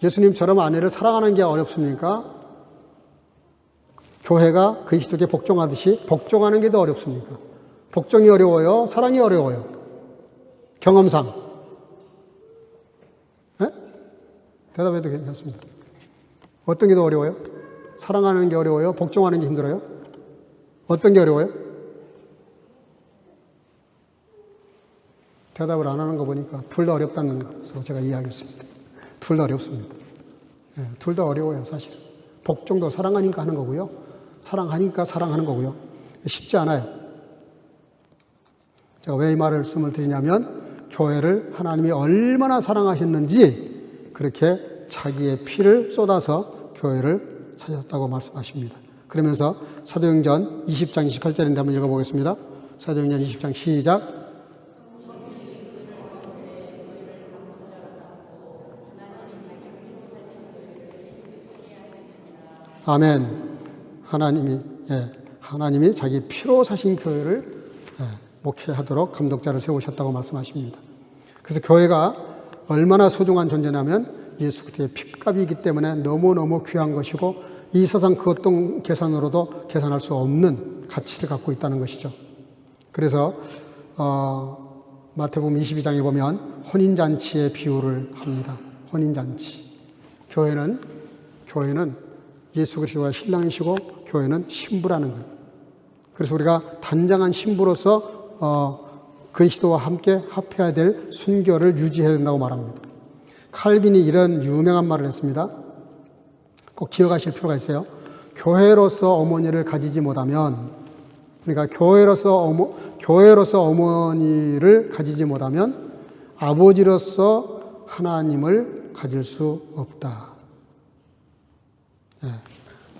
예수님처럼 아내를 사랑하는 게 어렵습니까? 교회가 그리스도께 복종하듯이 복종하는 게 더 어렵습니까? 복종이 어려워요? 사랑이 어려워요? 경험상. 네? 대답해도 괜찮습니다. 어떤 게 더 어려워요? 사랑하는 게 어려워요? 복종하는 게 힘들어요? 어떤 게 어려워요? 대답을 안 하는 거 보니까 둘 다 어렵다는 것으로 제가 이해하겠습니다. 둘 다 어렵습니다. 네, 둘 다 어려워요, 사실은. 복종도 사랑하니까 하는 거고요. 사랑하니까 사랑하는 거고요. 쉽지 않아요. 제가 왜 이 말씀을 드리냐면 교회를 하나님이 얼마나 사랑하셨는지 그렇게 자기의 피를 쏟아서 교회를 사셨다고 말씀하십니다. 그러면서 사도행전 20장 28절인데 한번 읽어보겠습니다. 사도행전 20장 시작. 아멘. 하나님이 자기 피로 사신 교회를 목회하도록 감독자를 세우셨다고 말씀하십니다. 그래서 교회가 얼마나 소중한 존재냐면 예수 그리스도의 핏값이기 때문에 너무너무 귀한 것이고 이 세상 그 어떤 계산으로도 계산할 수 없는 가치를 갖고 있다는 것이죠. 그래서 마태복음 22장에 보면 혼인잔치의 비유를 합니다. 혼인잔치. 교회는 예수 그리스도가 신랑이시고 교회는 신부라는 거예요. 그래서 우리가 단장한 신부로서 그리스도와 함께 합해야 될 순교를 유지해야 된다고 말합니다. 칼빈이 이런 유명한 말을 했습니다. 꼭 기억하실 필요가 있어요. 교회로서 어머니를 가지지 못하면, 그러니까 교회로서 어머니를 가지지 못하면 아버지로서 하나님을 가질 수 없다. 네,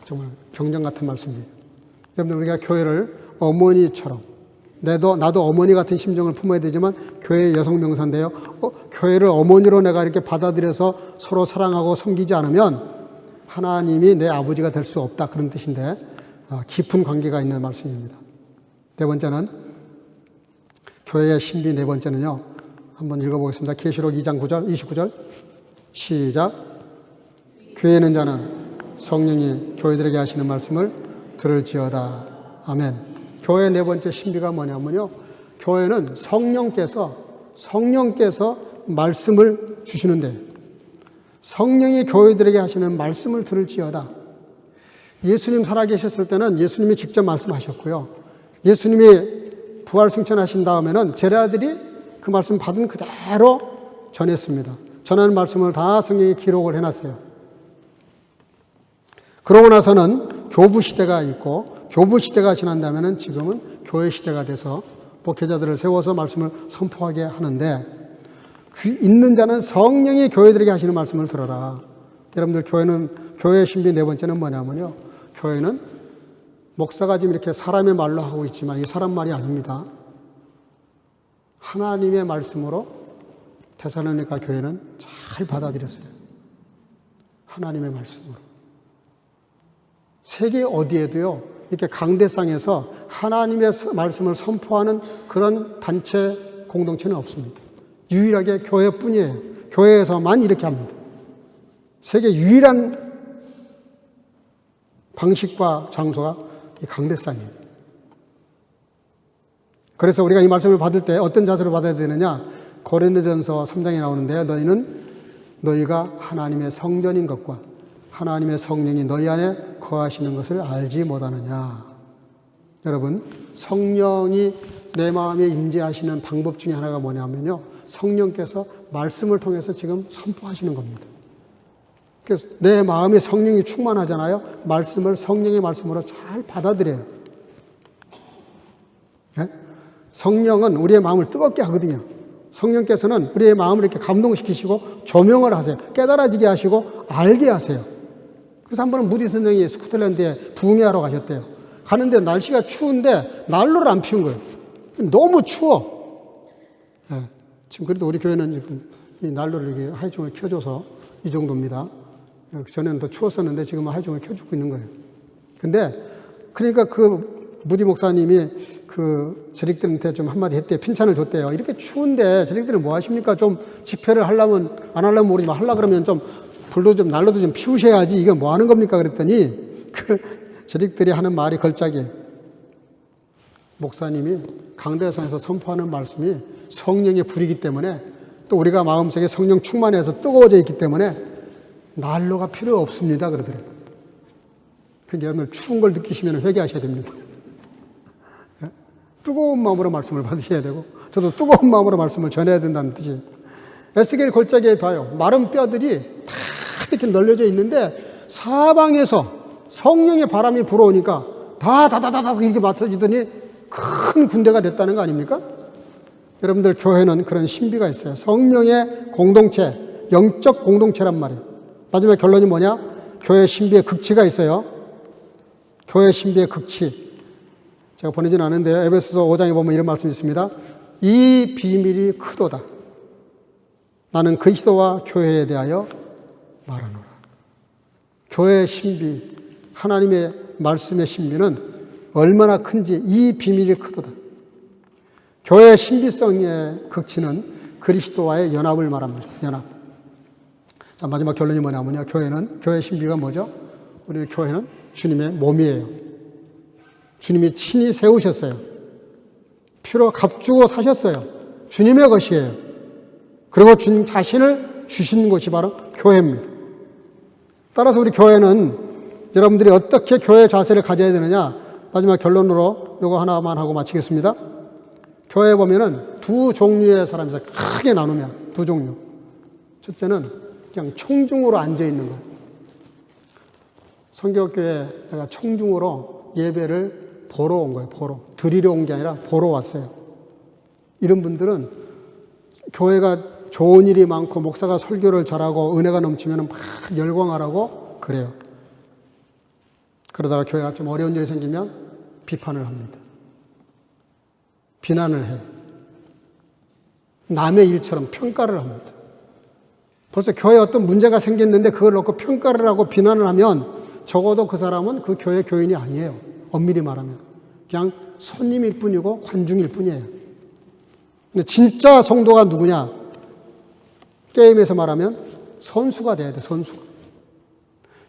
정말 경전 같은 말씀이에요. 여러분들 우리가 교회를 어머니처럼 나도 어머니 같은 심정을 품어야 되지만 교회 여성 명사인데요. 교회를 어머니로 내가 이렇게 받아들여서 서로 사랑하고 섬기지 않으면 하나님이 내 아버지가 될 수 없다 그런 뜻인데 깊은 관계가 있는 말씀입니다. 네 번째는 교회의 신비 네 번째는요. 한번 읽어보겠습니다. 계시록 2장 9절 29절 시작. 교회는 자는 성령이 교회들에게 하시는 말씀을 들을지어다. 아멘. 교회의 네 번째 신비가 뭐냐면요. 교회는 성령께서 말씀을 주시는데 성령이 교회들에게 하시는 말씀을 들을지어다. 예수님 살아계셨을 때는 예수님이 직접 말씀하셨고요. 예수님이 부활 승천하신 다음에는 제자들이 그 말씀 받은 그대로 전했습니다. 전하는 말씀을 다 성령이 기록을 해놨어요. 그러고 나서는 교부 시대가 있고 교부 시대가 지난 다음에는 지금은 교회 시대가 돼서 목회자들을 세워서 말씀을 선포하게 하는데 귀 있는 자는 성령이 교회들에게 하시는 말씀을 들어라. 여러분들 교회의 신비 네 번째는 뭐냐면요. 교회는 목사가 지금 이렇게 사람의 말로 하고 있지만 이 사람 말이 아닙니다. 하나님의 말씀으로 데살로니가 교회는 잘 받아들였어요. 하나님의 말씀으로. 세계 어디에도요, 이렇게 강대상에서 하나님의 말씀을 선포하는 그런 단체, 공동체는 없습니다. 유일하게 교회뿐이에요. 교회에서만 이렇게 합니다. 세계 유일한 방식과 장소가 이 강대상이에요. 그래서 우리가 이 말씀을 받을 때 어떤 자세로 받아야 되느냐? 고린도전서 3장에 나오는데요. 너희가 하나님의 성전인 것과 하나님의 성령이 너희 안에 거하시는 것을 알지 못하느냐. 여러분, 성령이 내 마음에 임재하시는 방법 중에 하나가 뭐냐면요. 성령께서 말씀을 통해서 지금 선포하시는 겁니다. 그래서 내 마음에 성령이 충만하잖아요. 말씀을 성령의 말씀으로 잘 받아들여요. 네? 성령은 우리의 마음을 뜨겁게 하거든요. 성령께서는 우리의 마음을 이렇게 감동시키시고 조명을 하세요. 깨달아지게 하시고 알게 하세요. 그래서 한 번은 무디 선생이 스코틀랜드에 부흥회하러 가셨대요. 가는데 날씨가 추운데 난로를 안 피운 거예요. 너무 추워. 네. 지금 그래도 우리 교회는 지금 이 난로를 이렇게 하이중을 켜줘서 이 정도입니다. 전에는 더 추웠었는데 지금은 하이중을 켜주고 있는 거예요. 근데 그러니까 그 무디 목사님이 그 저릭들한테 좀 한마디 했대요. 핀찬을 줬대요. 이렇게 추운데 저릭들은 뭐 하십니까? 좀 집회를 하려면 안 하려면 모르지만 하려 그러면 좀 불도 좀 난로도 좀 피우셔야지. 이게 뭐 하는 겁니까? 그랬더니 그 저릭들이 하는 말이 걸작이에요. 목사님이 강대상에서 선포하는 말씀이 성령의 불이기 때문에 또 우리가 마음속에 성령 충만해서 뜨거워져 있기 때문에 난로가 필요 없습니다. 그러더래요. 그러니까 여러분 추운 걸 느끼시면 회개하셔야 됩니다. 뜨거운 마음으로 말씀을 받으셔야 되고 저도 뜨거운 마음으로 말씀을 전해야 된다는 뜻이에요. 에스겔 골짜기에 봐요. 마른 뼈들이 다 이렇게 널려져 있는데 사방에서 성령의 바람이 불어오니까 다다다다다 이렇게 맡아지더니 큰 군대가 됐다는 거 아닙니까? 여러분들 교회는 그런 신비가 있어요. 성령의 공동체, 영적 공동체란 말이에요. 마지막 결론이 뭐냐? 교회 신비의 극치가 있어요. 교회 신비의 극치. 제가 보내진 않은데요. 에베소서 5장에 보면 이런 말씀이 있습니다. 이 비밀이 크도다. 나는 그리스도와 교회에 대하여 말하노라. 교회의 신비, 하나님의 말씀의 신비는 얼마나 큰지 이 비밀이 크도다. 교회의 신비성의 극치는 그리스도와의 연합을 말합니다. 연합. 자, 마지막 결론이 뭐냐면요. 교회의 신비가 뭐죠? 우리 교회는 주님의 몸이에요. 주님이 친히 세우셨어요. 피로 값주고 사셨어요. 주님의 것이에요. 그리고 주님 자신을 주신 것이 바로 교회입니다. 따라서 우리 교회는 여러분들이 어떻게 교회 자세를 가져야 되느냐? 마지막 결론으로 이거 하나만 하고 마치겠습니다. 교회에 보면은 두 종류의 사람이 있어요. 크게 나누면 두 종류. 첫째는 그냥 청중으로 앉아 있는 거예요. 성교교회 내가 청중으로 예배를 보러 온 거예요. 드리러 온 게 아니라 보러 왔어요. 이런 분들은 교회가 좋은 일이 많고 목사가 설교를 잘하고 은혜가 넘치면 막 열광하라고 그래요. 그러다가 교회가 좀 어려운 일이 생기면 비판을 합니다. 비난을 해요. 남의 일처럼 평가를 합니다. 벌써 교회에 어떤 문제가 생겼는데 그걸 놓고 평가를 하고 비난을 하면 적어도 그 사람은 그 교회 교인이 아니에요. 엄밀히 말하면. 그냥 손님일 뿐이고 관중일 뿐이에요. 근데 진짜 성도가 누구냐? 게임에서 말하면 선수가 돼야 돼, 선수가.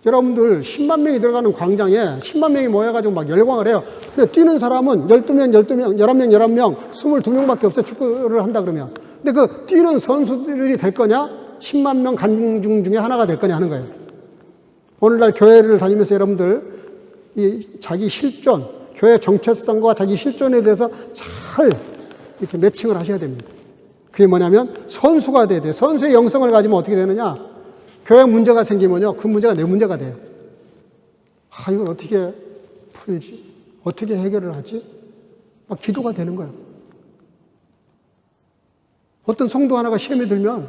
여러분들 10만 명이 들어가는 광장에 10만 명이 모여가지고 막 열광을 해요. 근데 뛰는 사람은 12명, 11명, 22명밖에 없어요. 축구를 한다 그러면. 근데 그 뛰는 선수들이 될 거냐? 10만 명 관중 중에 하나가 될 거냐 하는 거예요. 오늘날 교회를 다니면서 여러분들 이 자기 실존, 교회 정체성과 자기 실존에 대해서 잘 이렇게 매칭을 하셔야 됩니다. 그게 뭐냐면 선수가 돼야 돼요. 선수의 영성을 가지면 어떻게 되느냐? 교회 문제가 생기면요, 그 문제가 내 문제가 돼요. 아, 이걸 어떻게 풀지? 어떻게 해결을 하지? 막 기도가 되는 거예요. 어떤 성도 하나가 시험에 들면,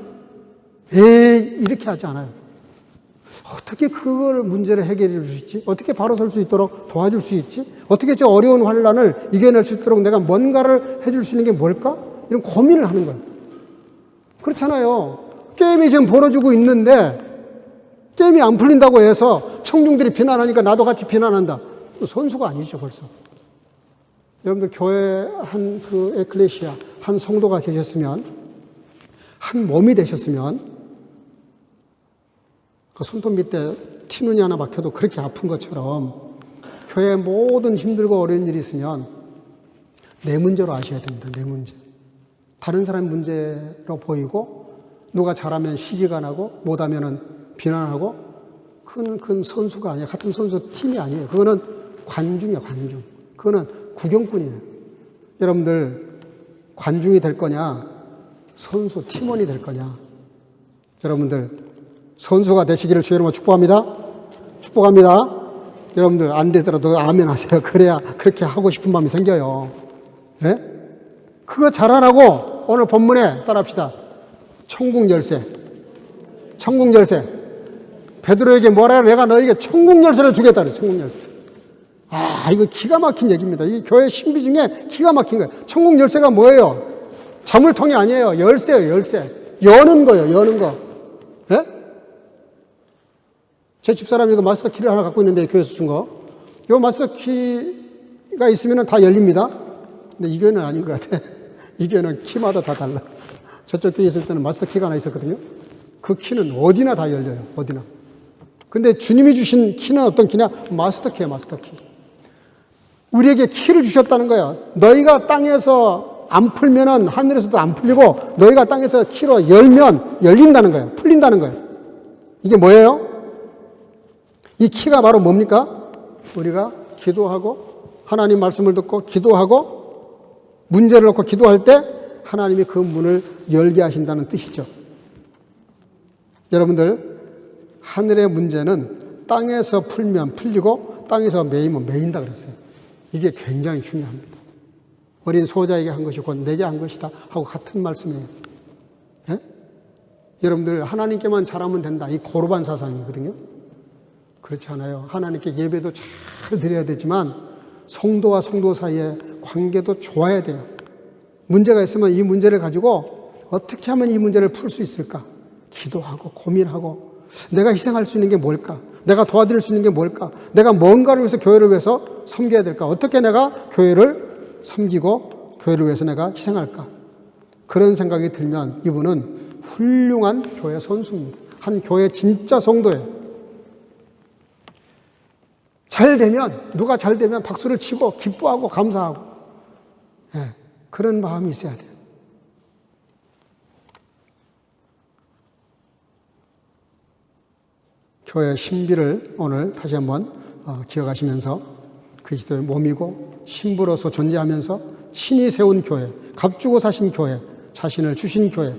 에이, 이렇게 하지 않아요. 어떻게 그걸 문제를 해결해 줄 수 있지? 어떻게 바로 설 수 있도록 도와줄 수 있지? 어떻게 저 어려운 환난을 이겨낼 수 있도록 내가 뭔가를 해줄 수 있는 게 뭘까? 이런 고민을 하는 거예요. 그렇잖아요. 게임이 지금 벌어지고 있는데 게임이 안 풀린다고 해서 청중들이 비난하니까 나도 같이 비난한다. 선수가 아니죠, 벌써. 여러분들 교회 한 그 에클레시아, 한 성도가 되셨으면, 한 몸이 되셨으면, 그 손톱 밑에 티눈이 하나 막혀도 그렇게 아픈 것처럼 교회에 모든 힘들고 어려운 일이 있으면 내 문제로 아셔야 됩니다. 내 문제. 다른 사람 문제로 보이고 누가 잘하면 시기가 나고 못하면은 비난하고 큰 선수가 아니에요. 같은 선수 팀이 아니에요. 그거는 관중이에요. 관중. 그거는 구경꾼이에요. 여러분들 관중이 될 거냐 선수 팀원이 될 거냐. 여러분들 선수가 되시기를 주의 이름으로 축복합니다. 축복합니다. 여러분들 안 되더라도 아멘 하세요. 그래야 그렇게 하고 싶은 마음이 생겨요. 네? 그거 잘하라고 오늘 본문에 따라합시다. 천국 열쇠. 천국 열쇠. 베드로에게 뭐라 그래? 내가 너에게 천국 열쇠를 주겠다 그래. 천국 열쇠. 아, 이거 기가 막힌 얘기입니다. 이 교회 신비 중에 기가 막힌 거예요. 천국 열쇠가 뭐예요? 자물통이 아니에요. 열쇠예요, 열쇠. 여는 거예요, 여는 거. 예? 제 집사람이 이거 마스터 키를 하나 갖고 있는데 교회에서 준 거. 요 마스터 키가 있으면 다 열립니다. 근데 이 교회는 아닌 것 같아. 이 교회는 키마다 다 달라. 저쪽 교회에 있을 때는 마스터 키가 하나 있었거든요. 그 키는 어디나 다 열려요, 어디나. 근데 주님이 주신 키는 어떤 키냐? 마스터 키예요, 마스터 키. 우리에게 키를 주셨다는 거예요. 너희가 땅에서 안 풀면은 하늘에서도 안 풀리고 너희가 땅에서 키로 열면 열린다는 거예요. 풀린다는 거예요. 이게 뭐예요? 이 키가 바로 뭡니까? 우리가 기도하고 하나님 말씀을 듣고 기도하고 문제를 놓고 기도할 때 하나님이 그 문을 열게 하신다는 뜻이죠. 여러분들, 하늘의 문제는 땅에서 풀면 풀리고 땅에서 메이면 메인다 그랬어요. 이게 굉장히 중요합니다. 어린 소자에게 한 것이 곧 내게 한 것이다 하고 같은 말씀이에요. 예? 여러분들 하나님께만 잘하면 된다. 이 고르반 사상이거든요. 그렇지 않아요. 하나님께 예배도 잘 드려야 되지만 성도와 성도 사이에 관계도 좋아야 돼요. 문제가 있으면 이 문제를 가지고 어떻게 하면 이 문제를 풀 수 있을까? 기도하고 고민하고 내가 희생할 수 있는 게 뭘까? 내가 도와드릴 수 있는 게 뭘까? 내가 뭔가를 위해서 교회를 위해서 섬겨야 될까? 어떻게 내가 교회를 섬기고 교회를 위해서 내가 희생할까? 그런 생각이 들면 이분은 훌륭한 교회 선수입니다. 한 교회 진짜 성도예요. 잘 되면, 누가 잘 되면 박수를 치고 기뻐하고 감사하고, 예, 그런 마음이 있어야 돼요. 교회의 신비를 오늘 다시 한번 기억하시면서 그리스도의 몸이고 신부로서 존재하면서 친히 세운 교회, 값주고 사신 교회, 자신을 주신 교회,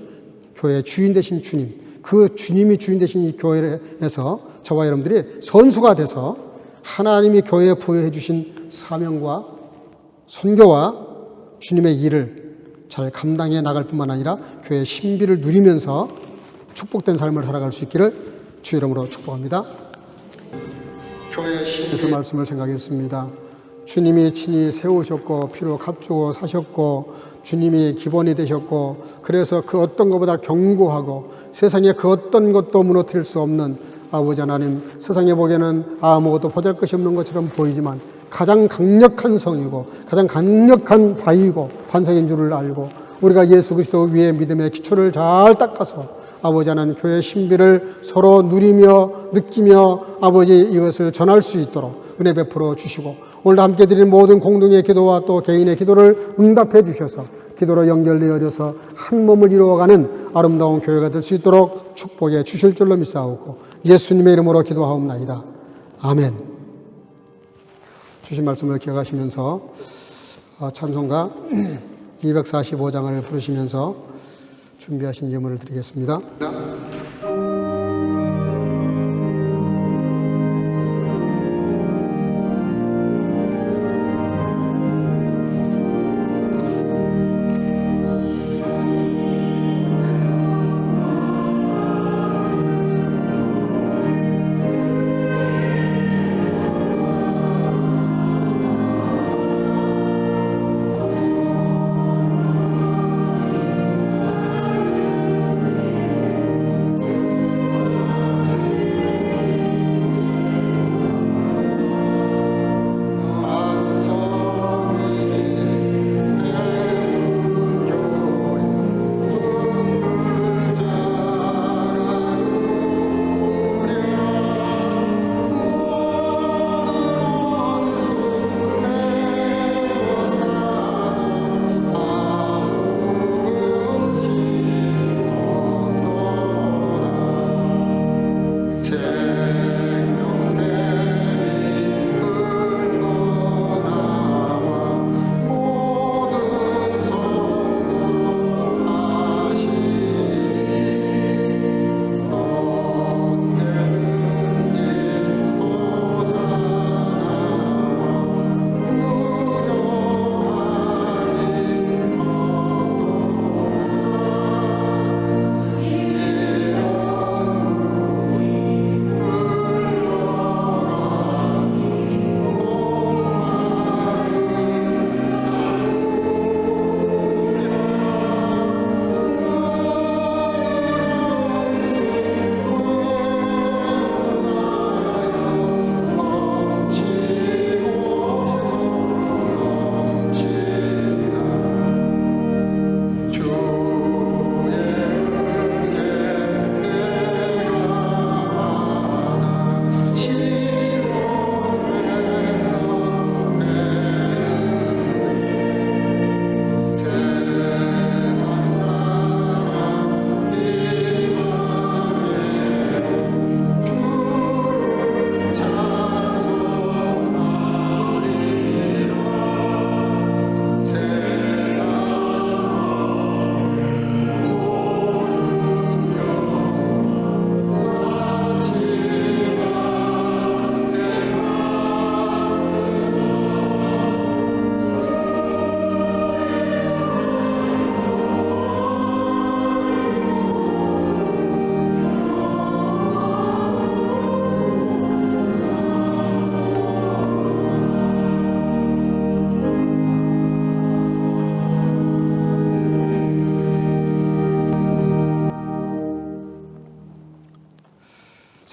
교회의 주인 되신 주님, 그 주님이 주인 되신 이 교회에서 저와 여러분들이 선수가 돼서 하나님이 교회에 부여해 주신 사명과 선교와 주님의 일을 잘 감당해 나갈 뿐만 아니라 교회의 신비를 누리면서 축복된 삶을 살아갈 수 있기를 주 이름으로 축복합니다. 교회의 신비에서 말씀을 생각했습니다. 주님이 친히 세우셨고 피로 값주고 사셨고 주님이 기본이 되셨고 그래서 그 어떤 것보다 견고하고 세상에 그 어떤 것도 무너뜨릴 수 없는 아버지 하나님, 세상에 보기에는 아무것도 보잘것이 없는 것처럼 보이지만 가장 강력한 성이고 가장 강력한 바위고 반석인 줄을 알고 우리가 예수 그리스도 위에 믿음의 기초를 잘 닦아서 아버지 하나님 교회의 신비를 서로 누리며 느끼며 아버지 이것을 전할 수 있도록 은혜 베풀어 주시고 오늘 함께 드린 모든 공동의 기도와 또 개인의 기도를 응답해 주셔서 기도로 연결되어져서 한 몸을 이루어가는 아름다운 교회가 될 수 있도록 축복해 주실 줄로 믿사오고 예수님의 이름으로 기도하옵나이다. 아멘. 주신 말씀을 기억하시면서 찬송가 245장을 부르시면서 준비하신 예물을 드리겠습니다.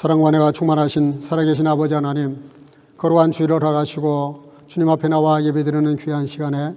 사랑과 은혜가 충만하신 살아계신 아버지 하나님, 거룩한 주일을 허락하시고 주님 앞에 나와 예배드리는 귀한 시간에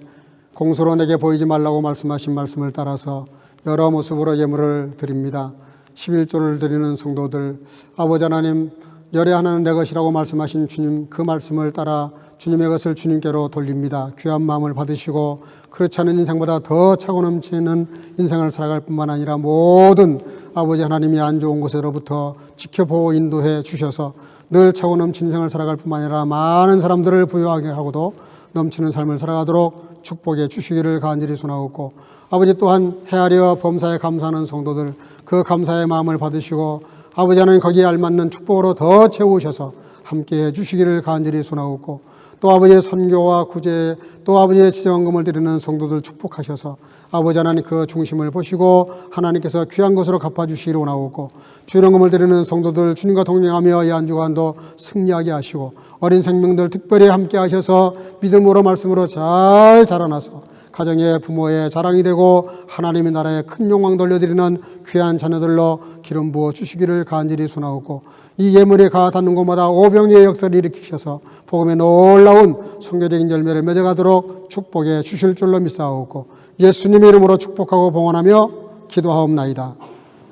공수로 내게 보이지 말라고 말씀하신 말씀을 따라서 여러 모습으로 예물을 드립니다. 11조를 드리는 성도들, 아버지 하나님, 열의 하나는 내 것이라고 말씀하신 주님, 그 말씀을 따라 주님의 것을 주님께로 돌립니다. 귀한 마음을 받으시고 그렇지 않은 인생보다 더 차고 넘치는 인생을 살아갈 뿐만 아니라 모든 아버지 하나님이 안 좋은 곳으로부터 지켜보고 인도해 주셔서 늘 차고 넘치는 인생을 살아갈 뿐만 아니라 많은 사람들을 부유하게 하고도 넘치는 삶을 살아가도록 축복해 주시기를 간절히 소나옵고, 아버지 또한 헤아려 범사에 감사하는 성도들, 그 감사의 마음을 받으시고 아버지 하나님 거기에 알맞는 축복으로 더 채우셔서 함께해 주시기를 간절히 소나옵고, 또 아버지의 선교와 구제, 또 아버지의 지정금을 드리는 성도들 축복하셔서 아버지 하나님 그 중심을 보시고 하나님께서 귀한 것으로 갚아주시기를 원하옵고, 주일헌금을 드리는 성도들 주님과 동행하며 이 한 주간도 승리하게 하시고 어린 생명들 특별히 함께 하셔서 믿음으로 말씀으로 잘 자라나서 가정의 부모의 자랑이 되고 하나님의 나라에 큰 영광 돌려드리는 귀한 자녀들로 기름 부어 주시기를 간절히 소나옵고, 이 예물에 닿는 곳마다 오병이의 역사를 일으키셔서 복음의 놀라운 선교적인 열매를 맺어가도록 축복해 주실 줄로 믿사옵고 예수님의 이름으로 축복하고 봉헌하며 기도하옵나이다.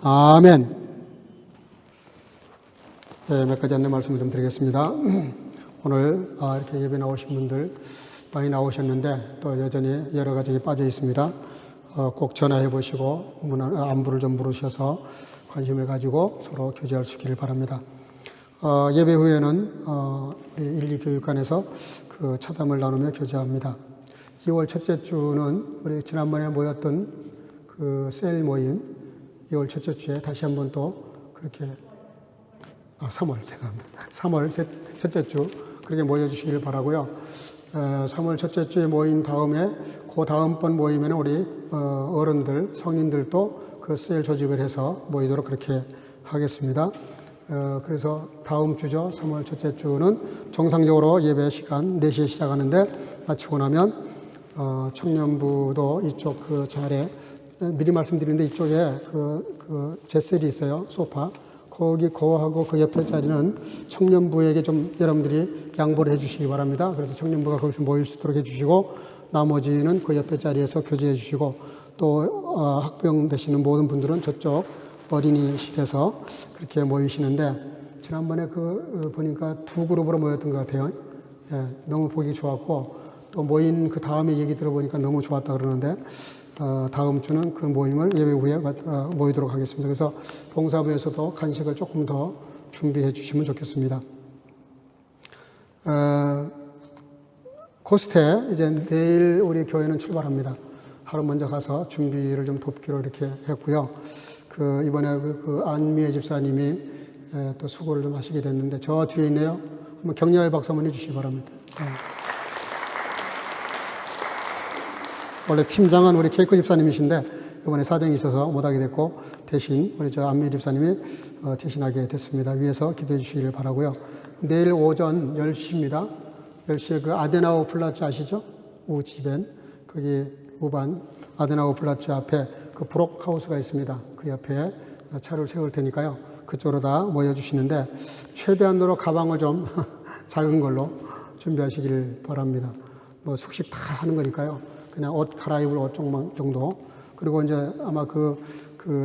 아멘. 네, 몇 가지 안내 말씀을 좀 드리겠습니다. 오늘 이렇게 예배 나오신 분들 많이 나오셨는데 또 여전히 여러 가지에 빠져 있습니다. 꼭 전화해 보시고 안부를 좀 물으셔서 관심을 가지고 서로 교제할 수 있기를 바랍니다. 예배 후에는 우리 1, 2교육관에서 그 차담을 나누며 교제합니다. 2월 첫째 주는 우리 지난번에 모였던 그 셀 모임 2월 첫째 주에 다시 한번 또 그렇게 3월 죄송합니다. 3월 첫째 주 그렇게 모여주시기를 바라고요. 3월 첫째 주에 모인 다음에 그 다음번 모임에는 우리 어른들, 성인들도 그 셀 조직을 해서 모이도록 그렇게 하겠습니다. 그래서 다음 주죠. 3월 첫째 주는 정상적으로 예배 시간 4시에 시작하는데 마치고 나면 청년부도 이쪽 그 자리에 미리 말씀드리는데 이쪽에 그 제셀이 있어요. 소파. 거기 거하고 그 옆에 자리는 청년부에게 좀 여러분들이 양보를 해 주시기 바랍니다. 그래서 청년부가 거기서 모일 수 있도록 해 주시고 나머지는 그 옆에 자리에서 교제해 주시고 또 학부형 되시는 모든 분들은 저쪽 어린이실에서 그렇게 모이시는데 지난번에 보니까 두 그룹으로 모였던 것 같아요. 예, 너무 보기 좋았고 또 모인 그 다음에 얘기 들어보니까 너무 좋았다 그러는데 다음 주는 그 모임을 예배 후에 모이도록 하겠습니다. 그래서 봉사부에서도 간식을 조금 더 준비해 주시면 좋겠습니다. 고스테 이제 내일 우리 교회는 출발합니다. 하루 먼저 가서 준비를 좀 돕기로 이렇게 했고요. 이번에 안미애 집사님이 또 수고를 좀 하시게 됐는데 저 뒤에 있네요. 한번 격려의 박수 한번 해주시기 바랍니다. 원래 팀장은 우리 케이크 집사님이신데 이번에 사정이 있어서 못하게 됐고 대신 우리 저 안미애 집사님이 대신하게 됐습니다. 위에서 기도해 주시기를 바라고요. 내일 오전 10시입니다. 10시에 그 아데나우 플라츠 아시죠? 우지벤 거기 우반 아데나우 플라츠 앞에 그 브록하우스가 있습니다. 그 옆에 차를 세울 테니까요. 그쪽으로 다 모여주시는데 최대한으로 가방을 좀 작은 걸로 준비하시길 바랍니다. 뭐 숙식 다 하는 거니까요. 그냥 옷 갈아입을 옷 정도. 그리고 이제 아마 그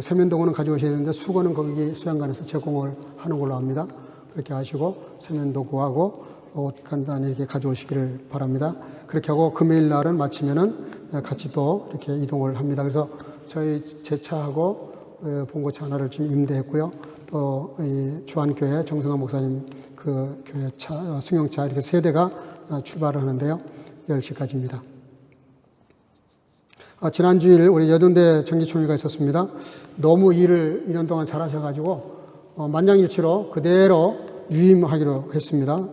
세면도구는 가져오셔야 되는데 수건은 거기 수양관에서 제공을 하는 걸로 합니다. 그렇게 하시고 세면도구하고 옷 간단히 이렇게 가져오시기를 바랍니다. 그렇게 하고 금요일 날은 마치면은 같이 또 이렇게 이동을 합니다. 그래서 제 차하고 봉고차 하나를 지금 임대했고요. 또 이 주안교회 정성환 목사님 그 교회 차 승용차 이렇게 세 대가 출발을 하는데요. 10시까지입니다. 지난 주일 우리 여든대 정기총회가 있었습니다. 너무 일을 2년 동안 잘하셔가지고 만장일치로 그대로 유임하기로 했습니다.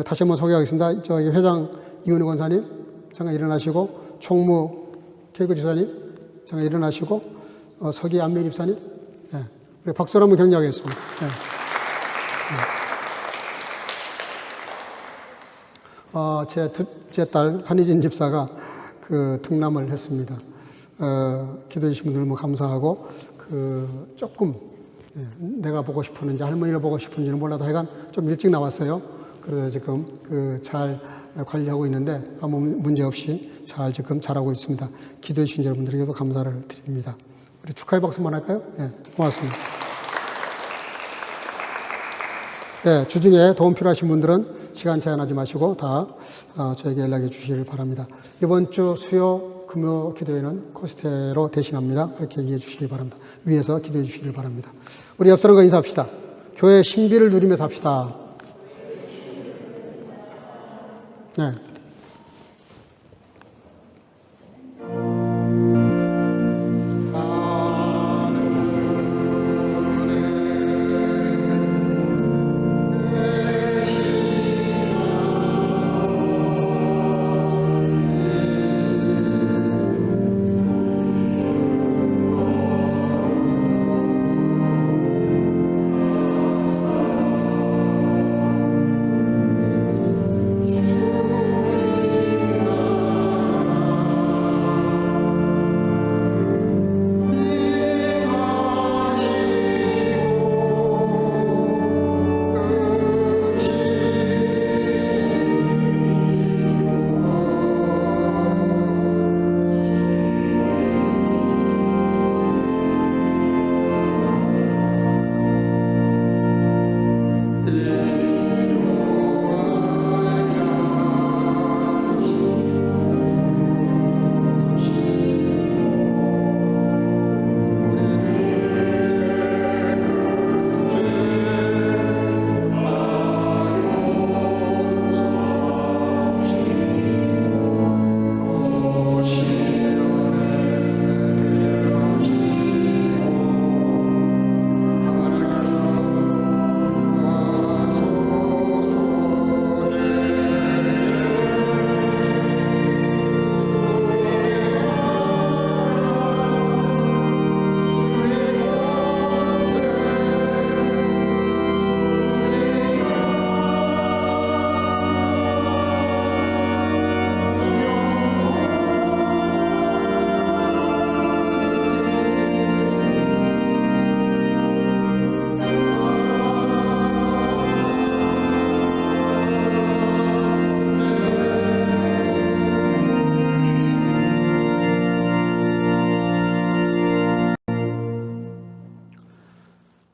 다시 한번 소개하겠습니다. 저희 회장 이은희 권사님 잠깐 일어나시고 총무 케이크 지사님 잠깐 일어나시고 서기 안미 집사님 우리 박수로 한번 격려하겠습니다. 제 둘째 딸 한희진 집사가 그 등남을 했습니다. 기도해 주신 분들 너무 감사하고 조금 내가 보고 싶었는지 할머니를 보고 싶은지는 몰라도 하여간 좀 일찍 나왔어요. 그래서 지금 잘 관리하고 있는데 아무 문제 없이 잘 지금 잘하고 있습니다. 기도해 주신 여러분들에게도 감사를 드립니다. 우리 축하의 박수만 할까요? 네, 고맙습니다. 네, 주중에 도움 필요하신 분들은 시간 제한하지 마시고 다 저에게 연락해 주시길 바랍니다. 이번 주 수요 금요 기도회는 코스테로 대신합니다. 그렇게 이해해 주시기 바랍니다. 위에서 기도해 주시길 바랍니다. 우리 옆 사람과 인사합시다. 교회 신비를 누리면서 합시다. 네.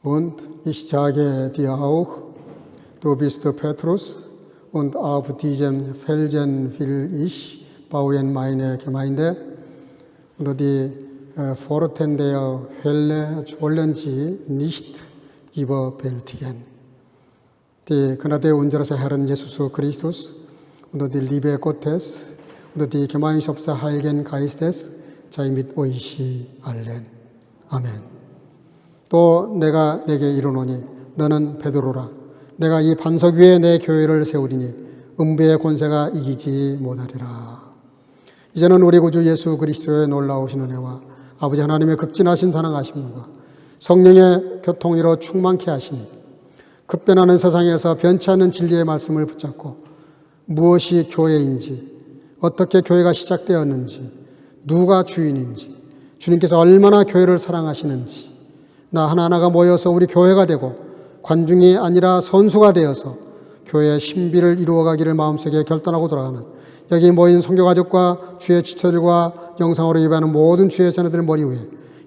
Und ich sage dir auch, du bist Petrus, und auf diesem Felsen will ich bauen meine Gemeinde, und die Pforten der Hölle wollen sie nicht überwältigen. Die Gnade unseres Herrn Jesus Christus und die Liebe Gottes und die Gemeinschaft des Heiligen Geistes sei mit euch allen. 아멘. 또 내가 내게 이르노니 너는 베드로라. 내가 이 반석 위에 내 교회를 세우리니 음부의 권세가 이기지 못하리라. 이제는 우리 구주 예수 그리스도의 놀라우신 은혜와 아버지 하나님의 극진하신 사랑하심과 성령의 교통이로 충만케 하시니 급변하는 세상에서 변치 않는 진리의 말씀을 붙잡고 무엇이 교회인지, 어떻게 교회가 시작되었는지, 누가 주인인지, 주님께서 얼마나 교회를 사랑하시는지, 나 하나하나가 모여서 우리 교회가 되고 관중이 아니라 선수가 되어서 교회의 신비를 이루어가기를 마음속에 결단하고 돌아가는 여기 모인 성교가족과 주의 지체들과 영상으로 예배하는 모든 주의 자녀들 머리 위에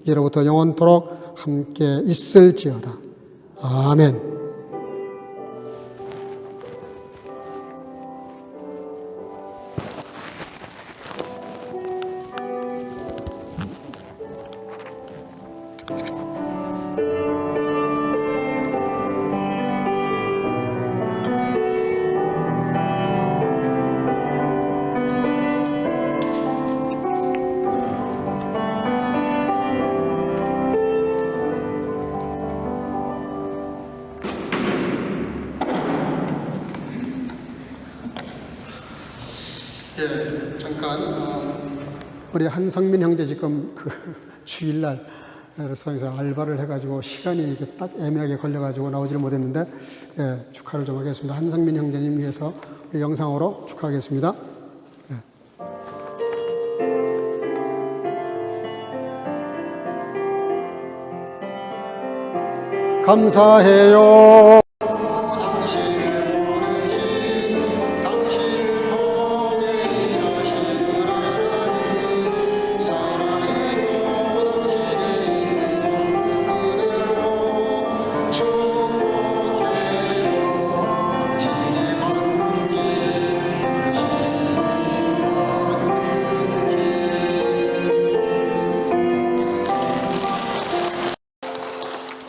이제로부터 영원토록 함께 있을지어다. 아멘. 우리 한성민 형제 지금 주일날 레스토랑에서 알바를 해가지고 시간이 이렇게 딱 애매하게 걸려가지고 나오지를 못했는데 축하를 좀 하겠습니다. 한성민 형제님 위해서 우리 영상으로 축하하겠습니다. 감사해요.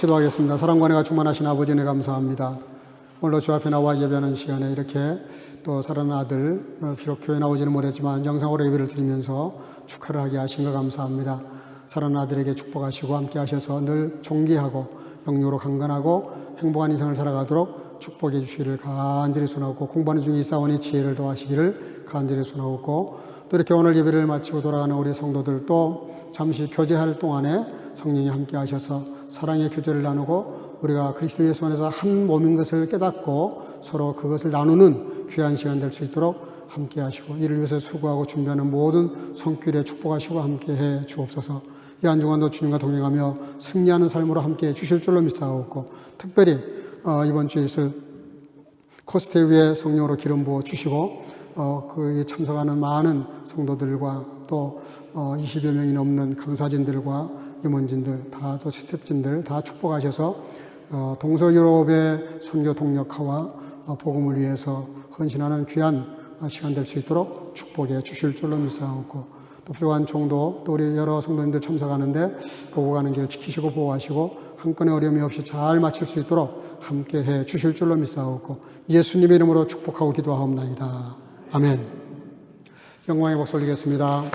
기도하겠습니다. 사랑과 은혜가 충만하신 아버지 은혜 감사합니다. 오늘도 주 앞에 나와 예배하는 시간에 이렇게 또 사랑하는 아들, 비록 교회 나오지는 못했지만 영상으로 예배를 드리면서 축하를 하게 하신 것 감사합니다. 사랑하는 아들에게 축복하시고 함께 하셔서 늘 존귀하고 영유로 강건하고 행복한 인생을 살아가도록 축복해 주시기를 간절히 소원하고, 공부하는 중에 있사오니 지혜를 더하시기를 간절히 소원하고, 또 이렇게 오늘 예배를 마치고 돌아가는 우리 성도들 또 잠시 교제할 동안에 성령이 함께 하셔서 사랑의 교제를 나누고 우리가 그리스도 예수 안에서 한 몸인 것을 깨닫고 서로 그것을 나누는 귀한 시간 될 수 있도록 함께 하시고, 이를 위해서 수고하고 준비하는 모든 손길에 축복하시고 함께 해 주옵소서. 이 한 주간도 주님과 동행하며 승리하는 삶으로 함께 해 주실 줄로 믿사옵고, 특별히 이번 주에 있을 코스테 위에 성령으로 기름 부어 주시고 그에 참석하는 많은 성도들과 또 20여 명이 넘는 강사진들과 임원진들 다, 또 스텝진들 다 축복하셔서 동서유럽의 선교 동력화와 복음을 위해서 헌신하는 귀한 시간 될 수 있도록 축복해 주실 줄로 믿사옵고, 또 필요한 종도 또 우리 여러 성도님들 참석하는데 보고 가는 길 지키시고 보호하시고 한 건의 어려움이 없이 잘 마칠 수 있도록 함께 해 주실 줄로 믿사옵고, 예수님의 이름으로 축복하고 기도하옵나이다. 아멘. 영광의 박수 올리겠습니다.